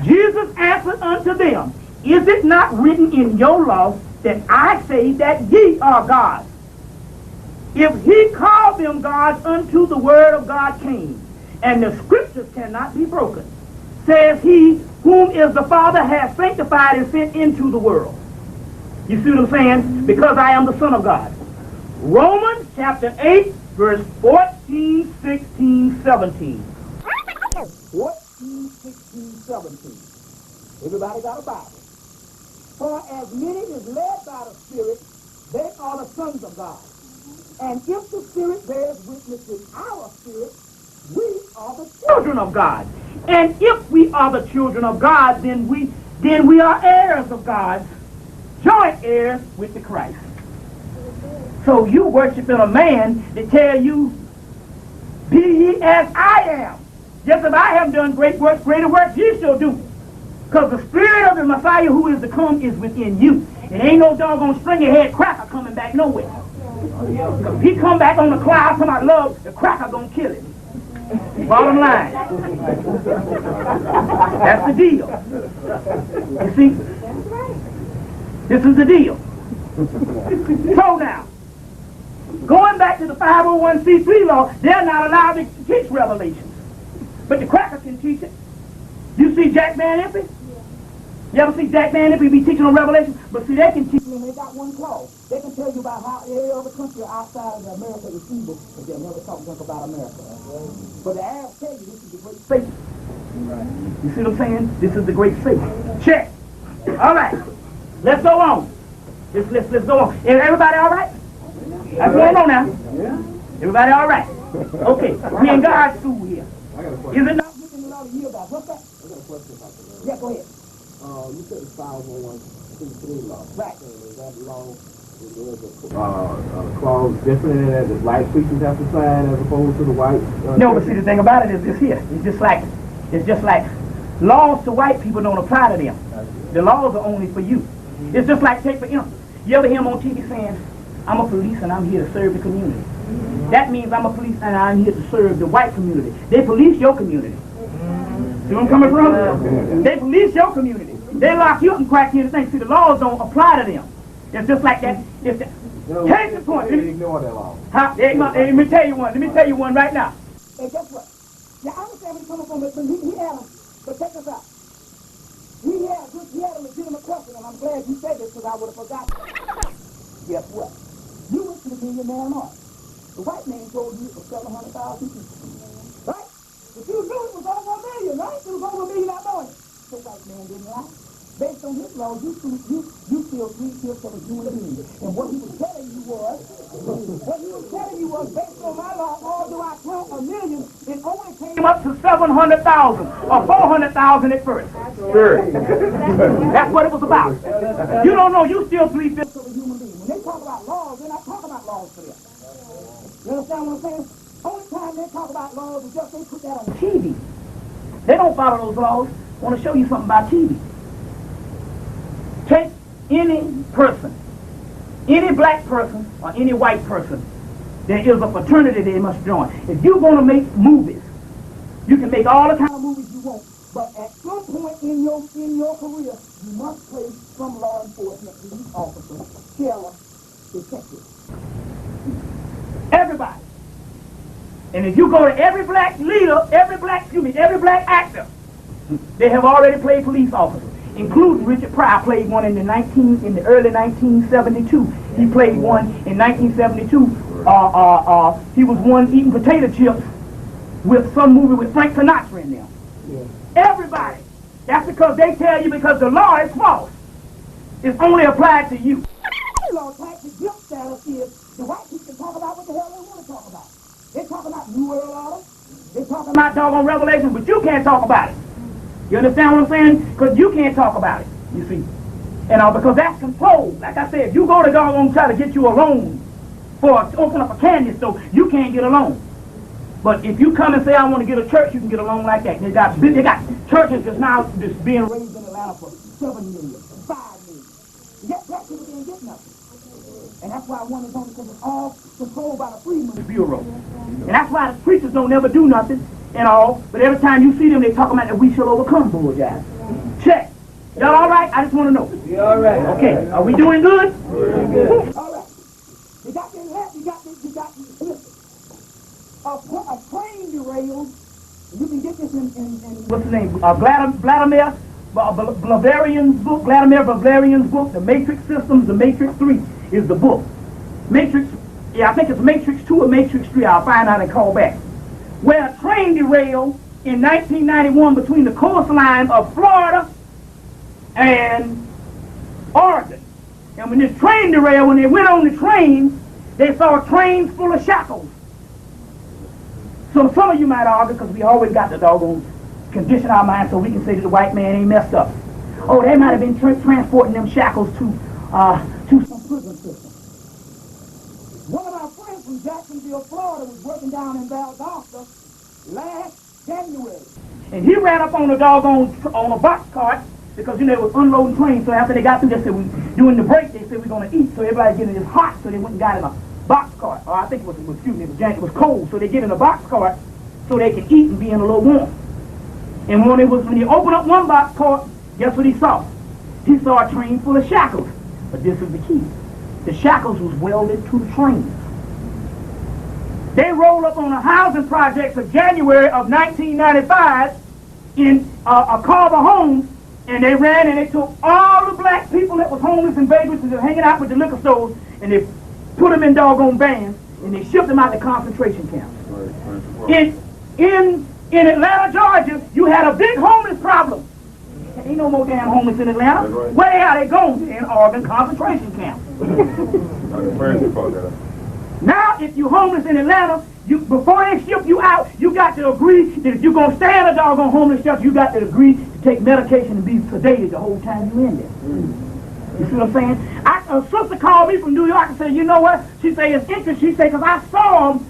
Jesus answered unto them, Is it not written in your law that I say that ye are gods? If he called them gods, unto the word of God came, and the scriptures cannot be broken. Says he, whom is the Father has sanctified and sent into the world. You see what I'm saying? Because I am the Son of God. Romans chapter 8, verse 14, 16, 17. 14, 16, 17. Everybody got a Bible. For as many is led by the Spirit, they are the sons of God. And if the Spirit bears witness with our spirit, we are the children of God. And if we are the children of God, then we are heirs of God, joint heirs with the Christ. So you worshiping a man that tell you, be ye as I am. Just as I have done great works, greater works ye shall do. Because the spirit of the Messiah who is to come is within you. It ain't no doggone stringy head cracker coming back nowhere. He come back on the cloud, come out love, the cracker gonna kill him. Bottom line. That's the deal. You see? This is the deal. So now, going back to the 501c3 law, they're not allowed to teach Revelations. But the cracker can teach it. You see Jack Van Impe? You ever see Jack Van Impe be teaching on Revelation? But see, they can teach you, and they got one clause. They can tell you about how every other country outside of America is evil, but they'll never talk about America. But the Arabs tell you this is the great Satan. You see what I'm saying? This is the great Satan. Check. All right. Let's go on. Let's go on. Everybody all right? That's going on now. Everybody all right? Okay. We in God's school here. Is it not written in the law to yield God? What's that? I got a question about that. Yeah, go ahead. You said it's 501c3 law. Right. Is that law, is there a clause different in that the black preachers have to sign as opposed to the white? No, but see, the thing about it is this here. It's just like laws to white people don't apply to them. The laws are only for you. It's just like, take for instance, you ever hear him on TV saying, I'm a police and I'm here to serve the community. That means I'm a police and I'm here to serve the white community. They police your community. See where I'm coming from? They police your community. They lock you up and crack you and things. See, the laws don't apply to them. It's just like that. It's that. Case in point. They ignore that law. Let me tell you one. Let me tell you one right now. Hey, guess what? Yeah, I understand where he's coming from, but he had them. But check this out. He had a legitimate question, and I'm glad you said this because I would have forgotten. Guess what? You went to the Million Man March. The white man told you it was 700,000 people. Right? But you knew it was over 1 million, right? It was over 1 million that morning. The white man didn't lie. Based on his law, you feel 3/5 of a human being. And what he was telling you was, based on my law, although I count 1 million, it only came up to 700,000 or 400,000 at first. Sure. That's what it was about. You don't know, you still 3/5 of a human being. When they talk about laws, they're not talking about laws for them. You understand what I'm saying? Only time they talk about laws is just they put that on TV. They don't follow those laws. I want to show you something about TV. Take any person, any black person or any white person, there is a fraternity they must join. If you're going to make movies, you can make all the kind of movies you want, but at some point in your career, you must play some law enforcement, police officer, sheriff, detective. Everybody. And if you go to every black leader, every black actor, they have already played police officers, including Richard Pryor played one in the early 1972. He played one in 1972. He was one eating potato chips with some movie with Frank Sinatra in there. Yeah. Everybody. That's because they tell you because the law is false. It's only applied to you. The law type of guilt status is the white people can talk about what the hell they want to talk about. They talk about New World Order. They talk about doggone Revelation, but you can't talk about it. You understand what I'm saying? Because you can't talk about it, you see. And because that's control. Like I said, if you go to doggone try to get you a loan open up a candy store, you can't get a loan. But if you come and say, I want to get a church, you can get a loan like that. They got churches just being raised in Atlanta for 7 million, 5 million. Yet black people didn't get nothing. And that's why one is only because it's all controlled by the Freedmen's Bureau. And that's why the preachers don't never do nothing and all. But every time you see them, they talk about that we shall overcome bullshit. Check. Y'all all right? I just want to know. We all right. Okay. Are we doing good? We're good. All right. You got this left. You got a train derailed. You can get this in what's the name? Vladimir Bavarian's book, The Matrix Systems, The Matrix 3 is the book. Matrix, I think it's Matrix 2 or Matrix 3, I'll find out and call back. Where a train derailed in 1991 between the coastline of Florida and Oregon. And when this train derailed, when they went on the train, they saw trains full of shackles. So some of you might argue, because we always got the doggone condition our mind so we can say that the white man ain't messed up. Oh, they might have been transporting them shackles to some prison system. One of our friends from Jacksonville, Florida, was working down in Valdosta last January. And he ran up on a on a box cart because, you know, it was unloading trains. So after they got through, they said, during the break, they said, we're going to eat. So everybody getting this hot, so they went and got in a box cart. Or I think it was January. It was cold, so they get in a box cart so they can eat and be in a little warm. And when he opened up one box cart, guess what he saw? He saw a train full of shackles. But this is the key. The shackles was welded to the trains. They rolled up on the housing projects of January of 1995 in a Carver Homes, and they ran and they took all the black people that was homeless and vagrants and hanging out with the liquor stores, and they put them in doggone vans, and they shipped them out to concentration camps. In Atlanta, Georgia, you had a big homeless problem. Ain't no more damn homeless in Atlanta. Where are they going? In Oregon concentration camp. Now, if you're homeless in Atlanta, before they ship you out, you got to agree that if you're going to stay in a doggone homeless shelter, you got to agree to take medication and be sedated the whole time you're in there. You see what I'm saying? A sister called me from New York and said, you know what? She said, it's interesting. She said, because I saw them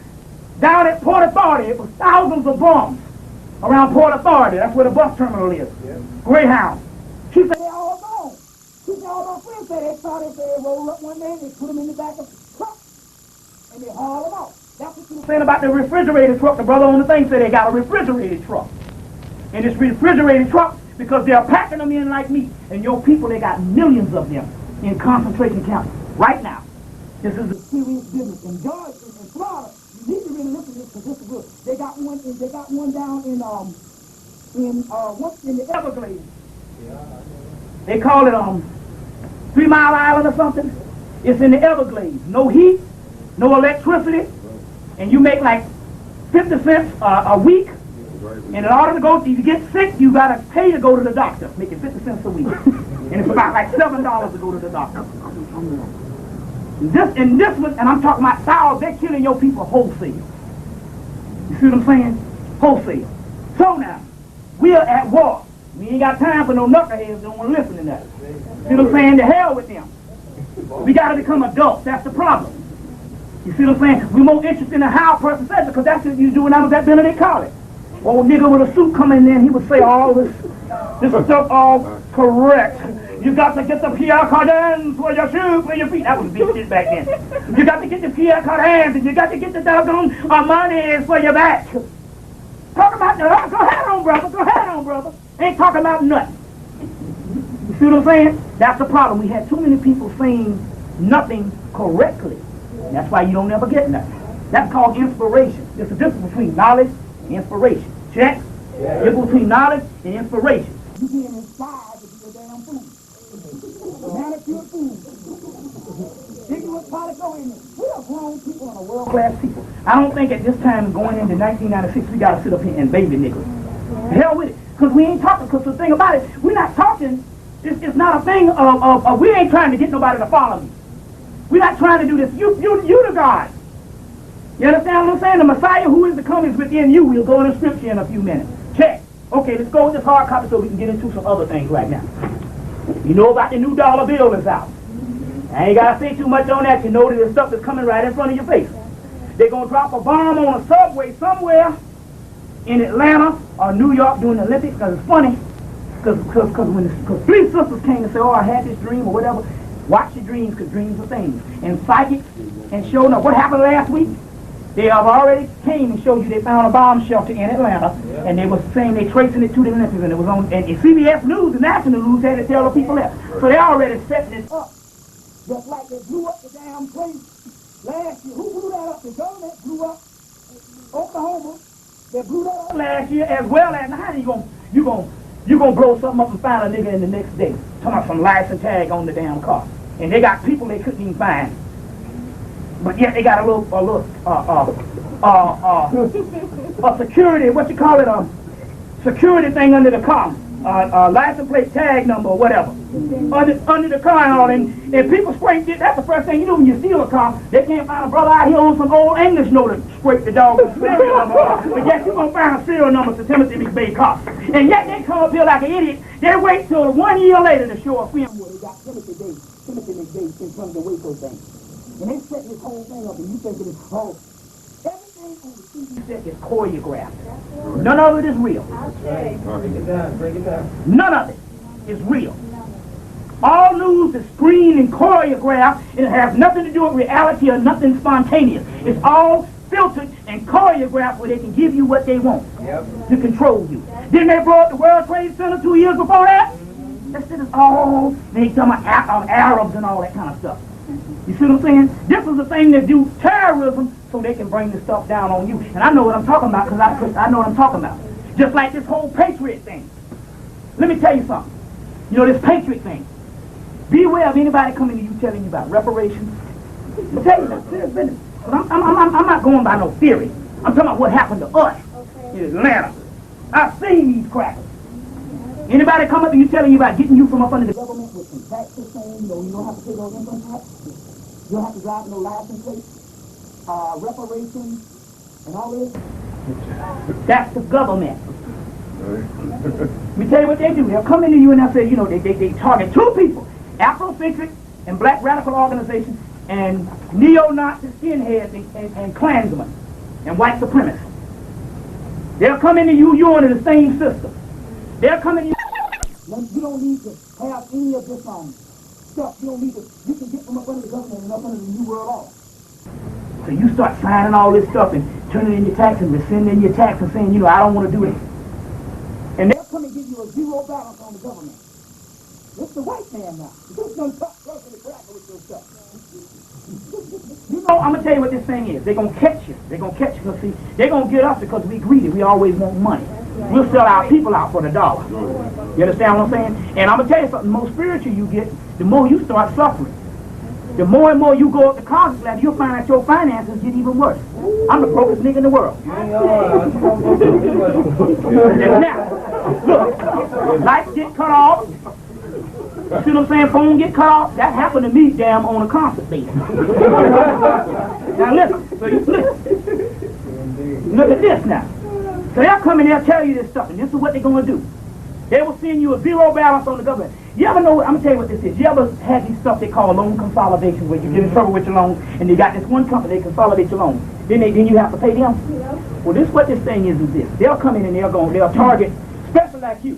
down at Port Authority. It was thousands of bums around Port Authority. That's where the bus terminal is. Yeah. Greyhound. She said, they're all gone. She said, all my friends said they saw they rolled up one day and they put them in the back of the truck and they hauled them out. That's what you were saying about the refrigerated truck. The brother on the thing said they got a refrigerated truck. And this refrigerated truck, because they're packing them in like meat. And your people, they got millions of them in concentration camps right now. This is a serious business. In Georgia, in Florida, you need to really listen to this because this is good. They got one down in the Everglades. They call it 3 Mile Island or something. It's in the Everglades. No heat, no electricity, and you make like 50 cents a week. And in order to go, if you get sick, you gotta pay to go to the doctor, making 50 cents a week. And it's about like $7 to go to the doctor. And I'm talking about thousands, they're killing your people wholesale. You see what I'm saying? Wholesale. So now, we are at war. We ain't got time for no knuckleheads that don't want to listen to that. See what I'm saying? To hell with them. We got to become adults. That's the problem. You see what I'm saying? We're more interested in how a person says it, because that's what you do when I was at Benedict College. Old nigga with a suit coming in, he would say all this stuff all correct. You got to get the Pierre Cardin for your shoes, for your feet. That was big shit back then. You got to get the Pierre Cardin, and you got to get the doggone Armani for your back. Talk about the, go ahead on, brother, go ahead on, brother. Ain't talking about nothing. You see what I'm saying? That's the problem. We had too many people saying nothing correctly. That's why you don't ever get nothing. That's called inspiration. There's a difference between knowledge and inspiration. Check? Yeah. Difference between knowledge and inspiration. You being inspired to be a damn fool. Manicured fool. Ignorant prodigal in it. We are grown people and a world-class people. I don't think at this time going into 1996 we got to sit up here and baby niggas. Hell with it. Because we ain't talking, because the thing about it, we're not talking, it's not a thing of we ain't trying to get nobody to follow me. We're not trying to do this. You the God. You understand what I'm saying? The Messiah who is to come is within you. We'll go into scripture in a few minutes. Check. Okay, let's go with this hard copy so we can get into some other things right now. You know about the new dollar bill that's out. I ain't got to say too much on that. You know that the stuff is coming right in front of your face. They're going to drop a bomb on a subway somewhere in Atlanta or New York during the Olympics, because it's funny. Because 3 sisters came and said, oh, I had this dream or whatever. Watch your dreams, because dreams are things. And psychics, and showing up. What happened last week? They have already came and showed you they found a bomb shelter in Atlanta, and they were saying they tracing it to the Olympics, and it was on, and CBS News, the national news, had to tell the people that. So they already setting it up. Just like they blew up the damn place last year. Who blew that up? The government blew up Oklahoma. They blew that up last year, as well as, now how you gonna blow something up and find a nigga in the next day? Talking about some license tag on the damn car. And they got people they couldn't even find. But yet they got a security, what you call it, security thing under the car, license plate tag number or whatever, under the car and all that. And people scrape it. That's the first thing you do when you steal a car. They can't find a brother out here on some old English note to scrape the dog serial number. But yet you gonna find a serial number to Timothy McVeigh car. And yet they come up here like an idiot. They wait till 1 year later to show a film where they got Timothy McVeigh in front of the Waco thing. And they set this whole thing up, and you think it is whole. Everything on the TV set is choreographed. None of it is real. Break it down. None of it is real. All news is screened and choreographed, and it has nothing to do with reality or nothing spontaneous. It's all filtered and choreographed where they can give you what they want to control you. Didn't they blow up the World Trade Center 2 years before that? That shit is all, they talking about Arabs and all that kind of stuff. You see what I'm saying? This is the thing that do terrorism so they can bring this stuff down on you. And I know what I'm talking about because I know what I'm talking about. Just like this whole patriot thing. Let me tell you something. You know, this patriot thing. Beware of anybody coming to you telling you about reparations. I'll tell you that. Serious business. I'm not going by no theory. I'm talking about what happened to us in Atlanta. I've seen these crackers. Anybody come up to you telling you about getting you from up under the government with some taxes saying, you don't have to pay those income taxes. You don't have to drive no license plate. Reparations and all this. That's the government. Let me tell you what they do. They'll come into you and they'll say, they target two people. Afrocentric and black radical organizations and neo-Nazi skinheads and Klansmen and white supremacists. They'll come into you, you're under the same system. They'll come into you. You don't need to have any of this stuff. You don't need to, you can get from up under the government and up under the New World Order. So you start signing all this stuff and turning in your tax and rescinding your tax and saying, I don't want to do it. And they'll come and give you a zero balance on the government. It's the white man now. Just don't talk to the cracker with your stuff. I'm going to tell you what this thing is. They're going to catch you. They're going to catch you. Because, see, they're going to get us because we greedy. We always want money. We'll sell our people out for the dollar. You understand what I'm saying? And I'm going to tell you something. The more spiritual you get, the more you start suffering. The more and more you go up the closet ladder, you'll find that your finances get even worse. I'm the brokest nigga in the world. Now, look, lights get cut off. You see what I'm saying? Phone get cut off. That happened to me, damn, on a concert basis. Now listen. So you listen. Look at this now. So they'll come in there and tell you this stuff, and this is what they're going to do. They will send you a zero balance on the government. You ever know, I'm going to tell you what this is. You ever had these stuff they call loan consolidation, where you get in trouble with your loan, and they got this one company, they consolidate your loan. Then you have to pay them? Yeah. Well, this what this thing is this. They'll come in and they'll target, especially like you.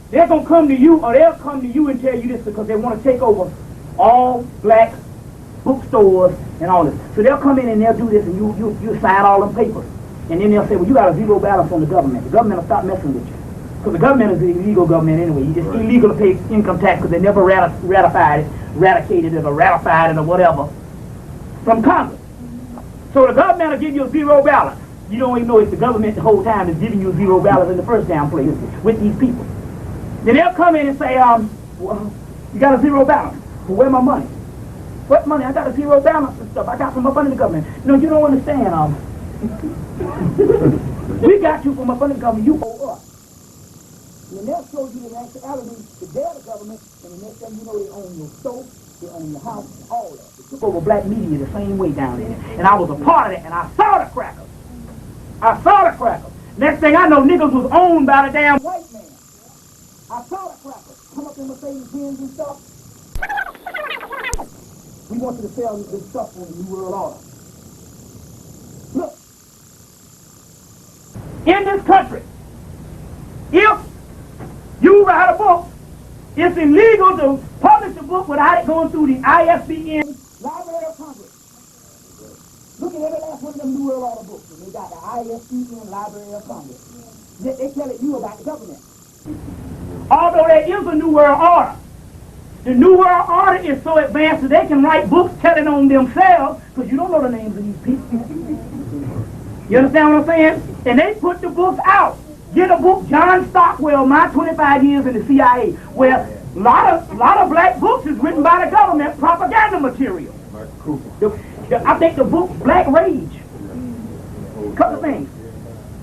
They're going to come to you, or they'll come to you and tell you this because they want to take over all black bookstores and all this. So they'll come in and they'll do this, and you sign all them papers. And then they'll say, well, you got a zero balance on the government. The government will stop messing with you. Because the government is an illegal government anyway. It's illegal to pay income tax because they never eradicated it or whatever from Congress. So the government will give you a zero balance. You don't even know if the government the whole time is giving you a zero balance in the first damn place with these people. Then they'll come in and say, well, you got a zero balance. Well, where's my money? What money? I got a zero balance and stuff. I got from up under the government. No, you don't understand. We got you from up under the government. You owe us. And they'll show you in actuality that they're the government, and the next thing you know, they own your stove, they own your house, all that. They took over black media the same way down there. And I was a part of that, and I saw the crackers. Next thing I know, niggas was owned by the damn white man. I saw the crackers come up in Mercedes-Benz and stuff. We want you to sell this stuff on the New World Order. Look. In this country, if you write a book, it's illegal to publish a book without it going through the ISBN Library of Congress. Look at every last one of them New World Order books, and they got the ISBN Library of Congress. They tell you about the government. Although there is a New World Order, the New World Order is so advanced that they can write books telling on themselves, because you don't know the names of these people. You understand what I'm saying? And they put the books out. Get a book, John Stockwell, My 25 Years in the CIA, where a lot of black books is written by the government, propaganda material. I think the book Black Rage. Couple of things.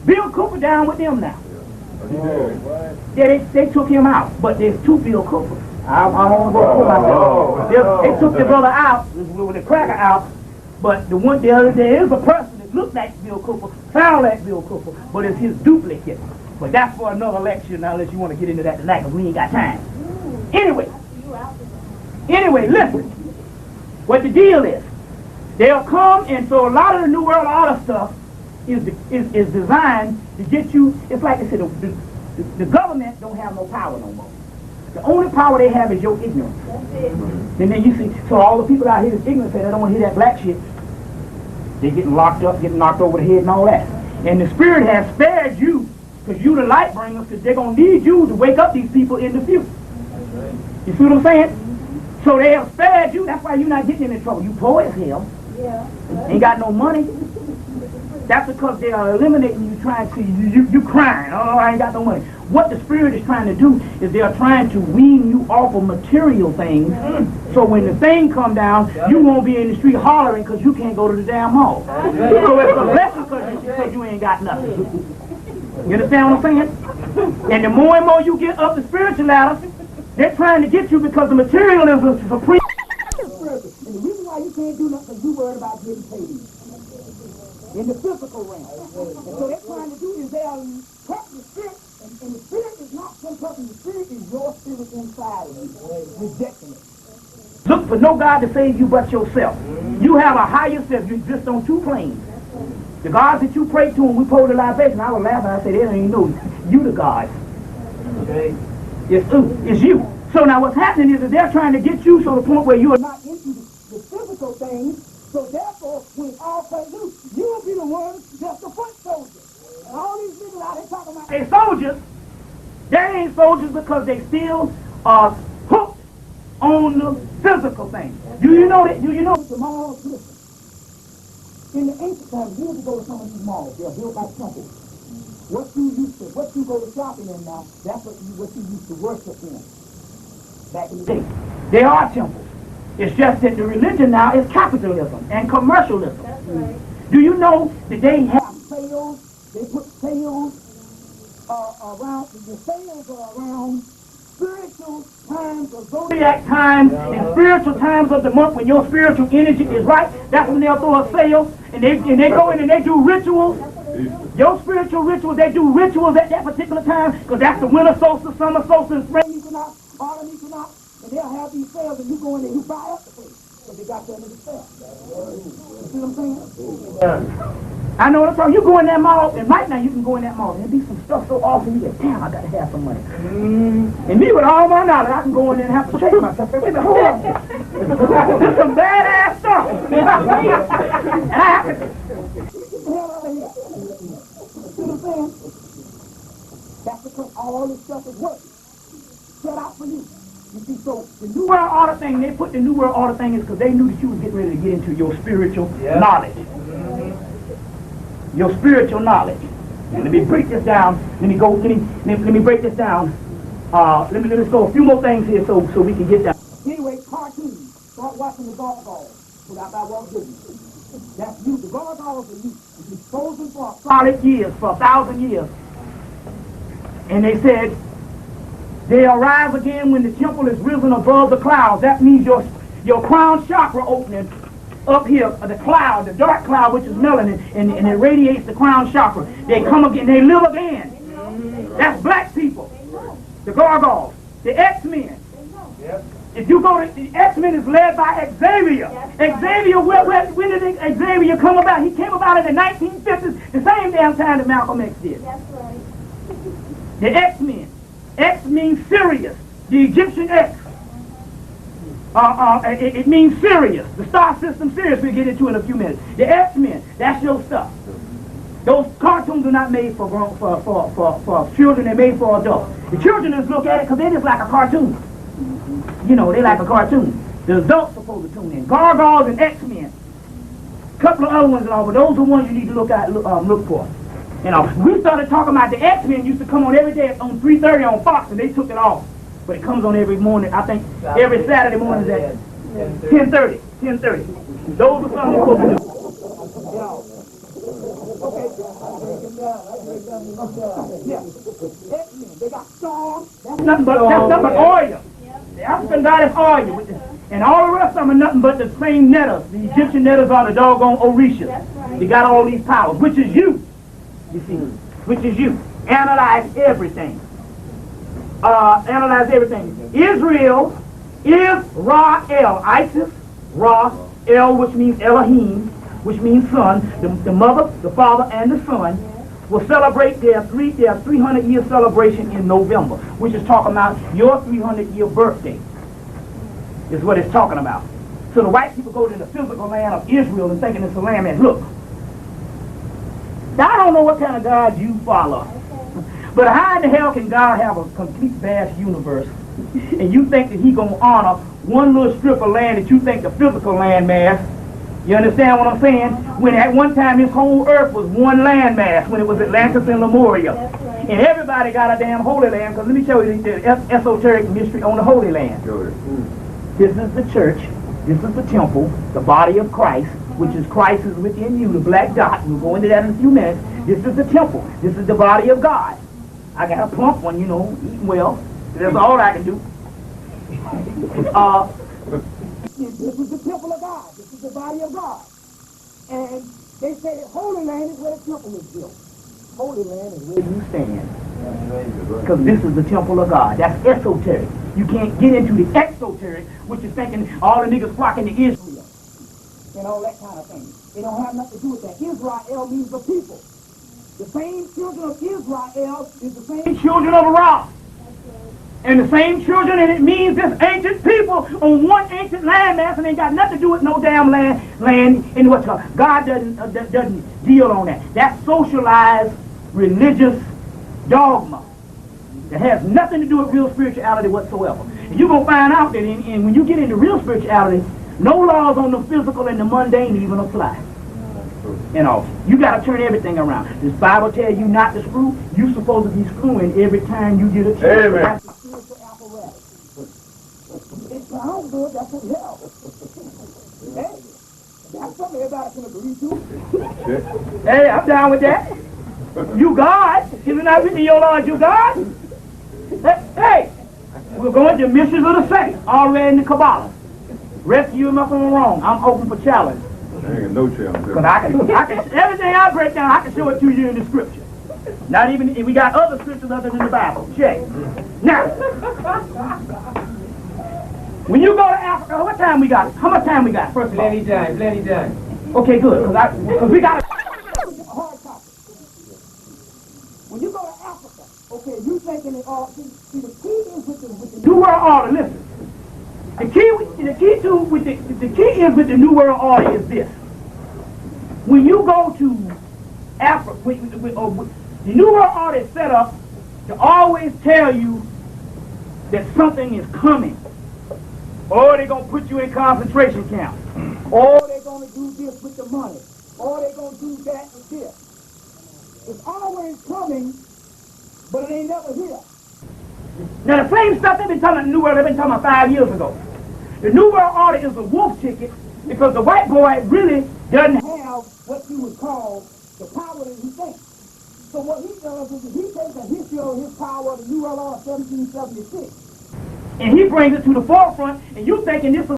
Bill Cooper down with them now. Yeah, they took him out, but there's two Bill Coopers. I don't want to myself. They took the brother out, with the cracker out, but there is a person that looks like Bill Cooper, sound like Bill Cooper, but it's his duplicate. But that's for another lecture now, unless you want to get into that tonight, because we ain't got time. Anyway, listen. What the deal is, they'll come, and so a lot of the New World Order stuff is designed to get you. It's like I said, the government don't have no power no more. The only power they have is your ignorance. And then you see, so all the people out here that's ignorant say they don't want to hear that black shit. They're getting locked up, getting knocked over the head and all that. And the Spirit has spared you, because you the light bringers, because they're going to need you to wake up these people in the future. You see what I'm saying? So they have spared you. That's why you're not getting into trouble. You poor as hell. Ain't got no money. That's because they are eliminating you, trying to, you crying, oh, I ain't got no money. What the Spirit is trying to do is they are trying to wean you off of material things, so when the thing come down, you won't be in the street hollering because you can't go to the damn mall. So it's a blessing because you ain't got nothing. You understand what I'm saying? And the more and more you get up the spiritual ladder, they're trying to get you because the materialism is supreme. And the reason why you can't do nothing is you worried about getting paid in the physical realm. And so they're trying to do is they are touching the Spirit, and the Spirit is not some touching the Spirit, is your spirit inside of you, rejecting it. Look for no God to save you but yourself. You have a higher self. You exist on two planes. The gods that you pray to and we pour the libation, I was laughing, I said, they don't even know you the gods. Okay? It's you. So now what's happening is that they're trying to get you to the point where you are not into the physical things. So therefore, when it's all cut loose, you will be the one that's the foot soldier. And all these people out there talking about they soldiers, they ain't soldiers because they still are hooked on the physical thing. Do you know that? Do you know the malls? Listen. In the ancient times, you used to go to some of these malls. They're built like temples. What you go to shopping in now, that's what you used to worship in back in the day. They are temples. It's just that the religion now is capitalism and commercialism. That's right. Do you know that they have sales? They put sales around, the sales are around spiritual times of zodiac times and spiritual times of the month when your spiritual energy is right. That's when they'll throw a sale and they go in and they do rituals. Your spiritual rituals, they do rituals at that particular time because that's the winter solstice, summer solstice, spring equinox, autumn equinox. And they'll have these sales and you go in there, you buy up the place. Because they got that in the sale. You see what I'm saying? Yeah. I know what I'm talking. You go in that mall, and right now you can go in that mall. There'll be some stuff so awesome, you get, damn, I got to have some money. And me with all my knowledge, I can go in there and have to shake myself. Wait a minute, hold on. There's some badass stuff. And I have to get the hell out of here. You see what I'm saying? That's because all this stuff is working. Set out for you. You see, so the New World Order thing, they put the New World Order thing is because they knew that you was getting ready to get into your spiritual knowledge. Your spiritual knowledge. And let me break this down. Let me break this down. Let me go a few more things here so we can get down. Anyway, cartoons. Start watching the gargoyles without by Walt Disney. That's you. The gargoyles are you. It's frozen for solid years, for 1,000 years. And they said, they arise again when the temple is risen above the clouds. That means your crown chakra opening up here, the cloud, the dark cloud, which is melanin, and it radiates the crown chakra. They come again, they live again. That's black people. The gargoyles, the X-Men. If you go to, the X-Men is led by Xavier. Xavier, when did Xavier come about? He came about in the 1950s, the same damn time that Malcolm X did. That's right. The X-Men. X means Sirius, the Egyptian X. It means Sirius, the star system Sirius. We'll get into in a few minutes. The X-Men, that's your stuff. Those cartoons are not made for children, they're made for adults. The children just look at it because they're just like a cartoon. You know, they like a cartoon. The adults are supposed to tune in. Gargoyles and X-Men. A couple of other ones and all, but those are the ones you need to look for. You know, we started talking about the X-Men used to come on every day on 3:30 on Fox, and they took it off. But it comes on every morning, I think, every Saturday morning at 10:30. 10:30. Those are some of the Okay. Yeah. They got storms. That's nothing but oil. The African god is oil. And all the rest of them are nothing but the same netters. The Egyptian netters are the doggone Orishas. They got all these powers, which is you. You see, which is you. Analyze everything. Analyze everything. Israel is Ra-El. Isis, Ra-El, which means Elohim, which means son. The mother, the father, and the son will celebrate their 300-year celebration in November, which is talking about your 300-year birthday, is what it's talking about. So the white people go to the physical land of Israel and thinking it's a land and look, now I don't know what kind of God you follow, but how in the hell can God have a complete vast universe and you think that he's going to honor one little strip of land that you think the physical land mass? You understand what I'm saying? When at one time his whole earth was one land mass, when it was Atlantis and Lemuria. And everybody got a damn holy land, because let me show you the esoteric mystery on the holy land. This is the church, this is the temple, the body of Christ, which is Christ is within you, the black dot. We'll go into that in a few minutes. This is the temple. This is the body of God. I got a plump one, you know, eating well. That's all I can do. This is the temple of God. This is the body of God. And they say that Holy Land is where the temple is built. Holy Land is where you stand. Because this is the temple of God. That's esoteric. You can't get into the exoteric, which is thinking all the niggas flocking to Israel and all that kind of thing. It don't have nothing to do with that. Israel means the people. The same children of Israel is the same children of Ra. And the same children, and it means this ancient people on one ancient landmass, and ain't got nothing to do with no damn land in what's called. God doesn't deal on that. That's socialized religious dogma that has nothing to do with real spirituality whatsoever. And you're going to find out that and when you get into real spirituality, no laws on the physical and the mundane even apply. You know, you got to turn everything around. This Bible tells you not to screw. You're supposed to be screwing every time you get a chance. Amen. That's the spiritual apparatus. It sounds good. That's what hell. Hey, that's something everybody can agree to. Hey, I'm down with that. You God. Is it not written in your Lord, you God? Hey, we're going to missions of the saints already in the Kabbalah. Rescue him up on wrong. I'm open for challenge. Ain't no challenge. Because I can everything I break down, I can show it to you in the scripture. Not even if we got other scriptures other than the Bible. Check. Now, when you go to Africa, what time we got? How much time we got? First of all, Plenty time. Okay, good. Because we got a hard topic. When you go to Africa, okay, you thinking it all. See, the key is with the New World Order. Listen. The key is with the New World Order is this. When you go to Africa, the New World Order is set up to always tell you that something is coming. Or they're going to put you in concentration camps. Or they're going to do this with the money. Or they're going to do that with this. It's always coming, but it ain't never here. Now the same stuff they've been talking about the New World, they've been talking about 5 years ago. The New World Order is a wolf ticket because the white boy really doesn't have what you would call the power that he thinks. So what he does is he takes a history of his power of the New World Order 1776 and he brings it to the forefront, and you thinking this is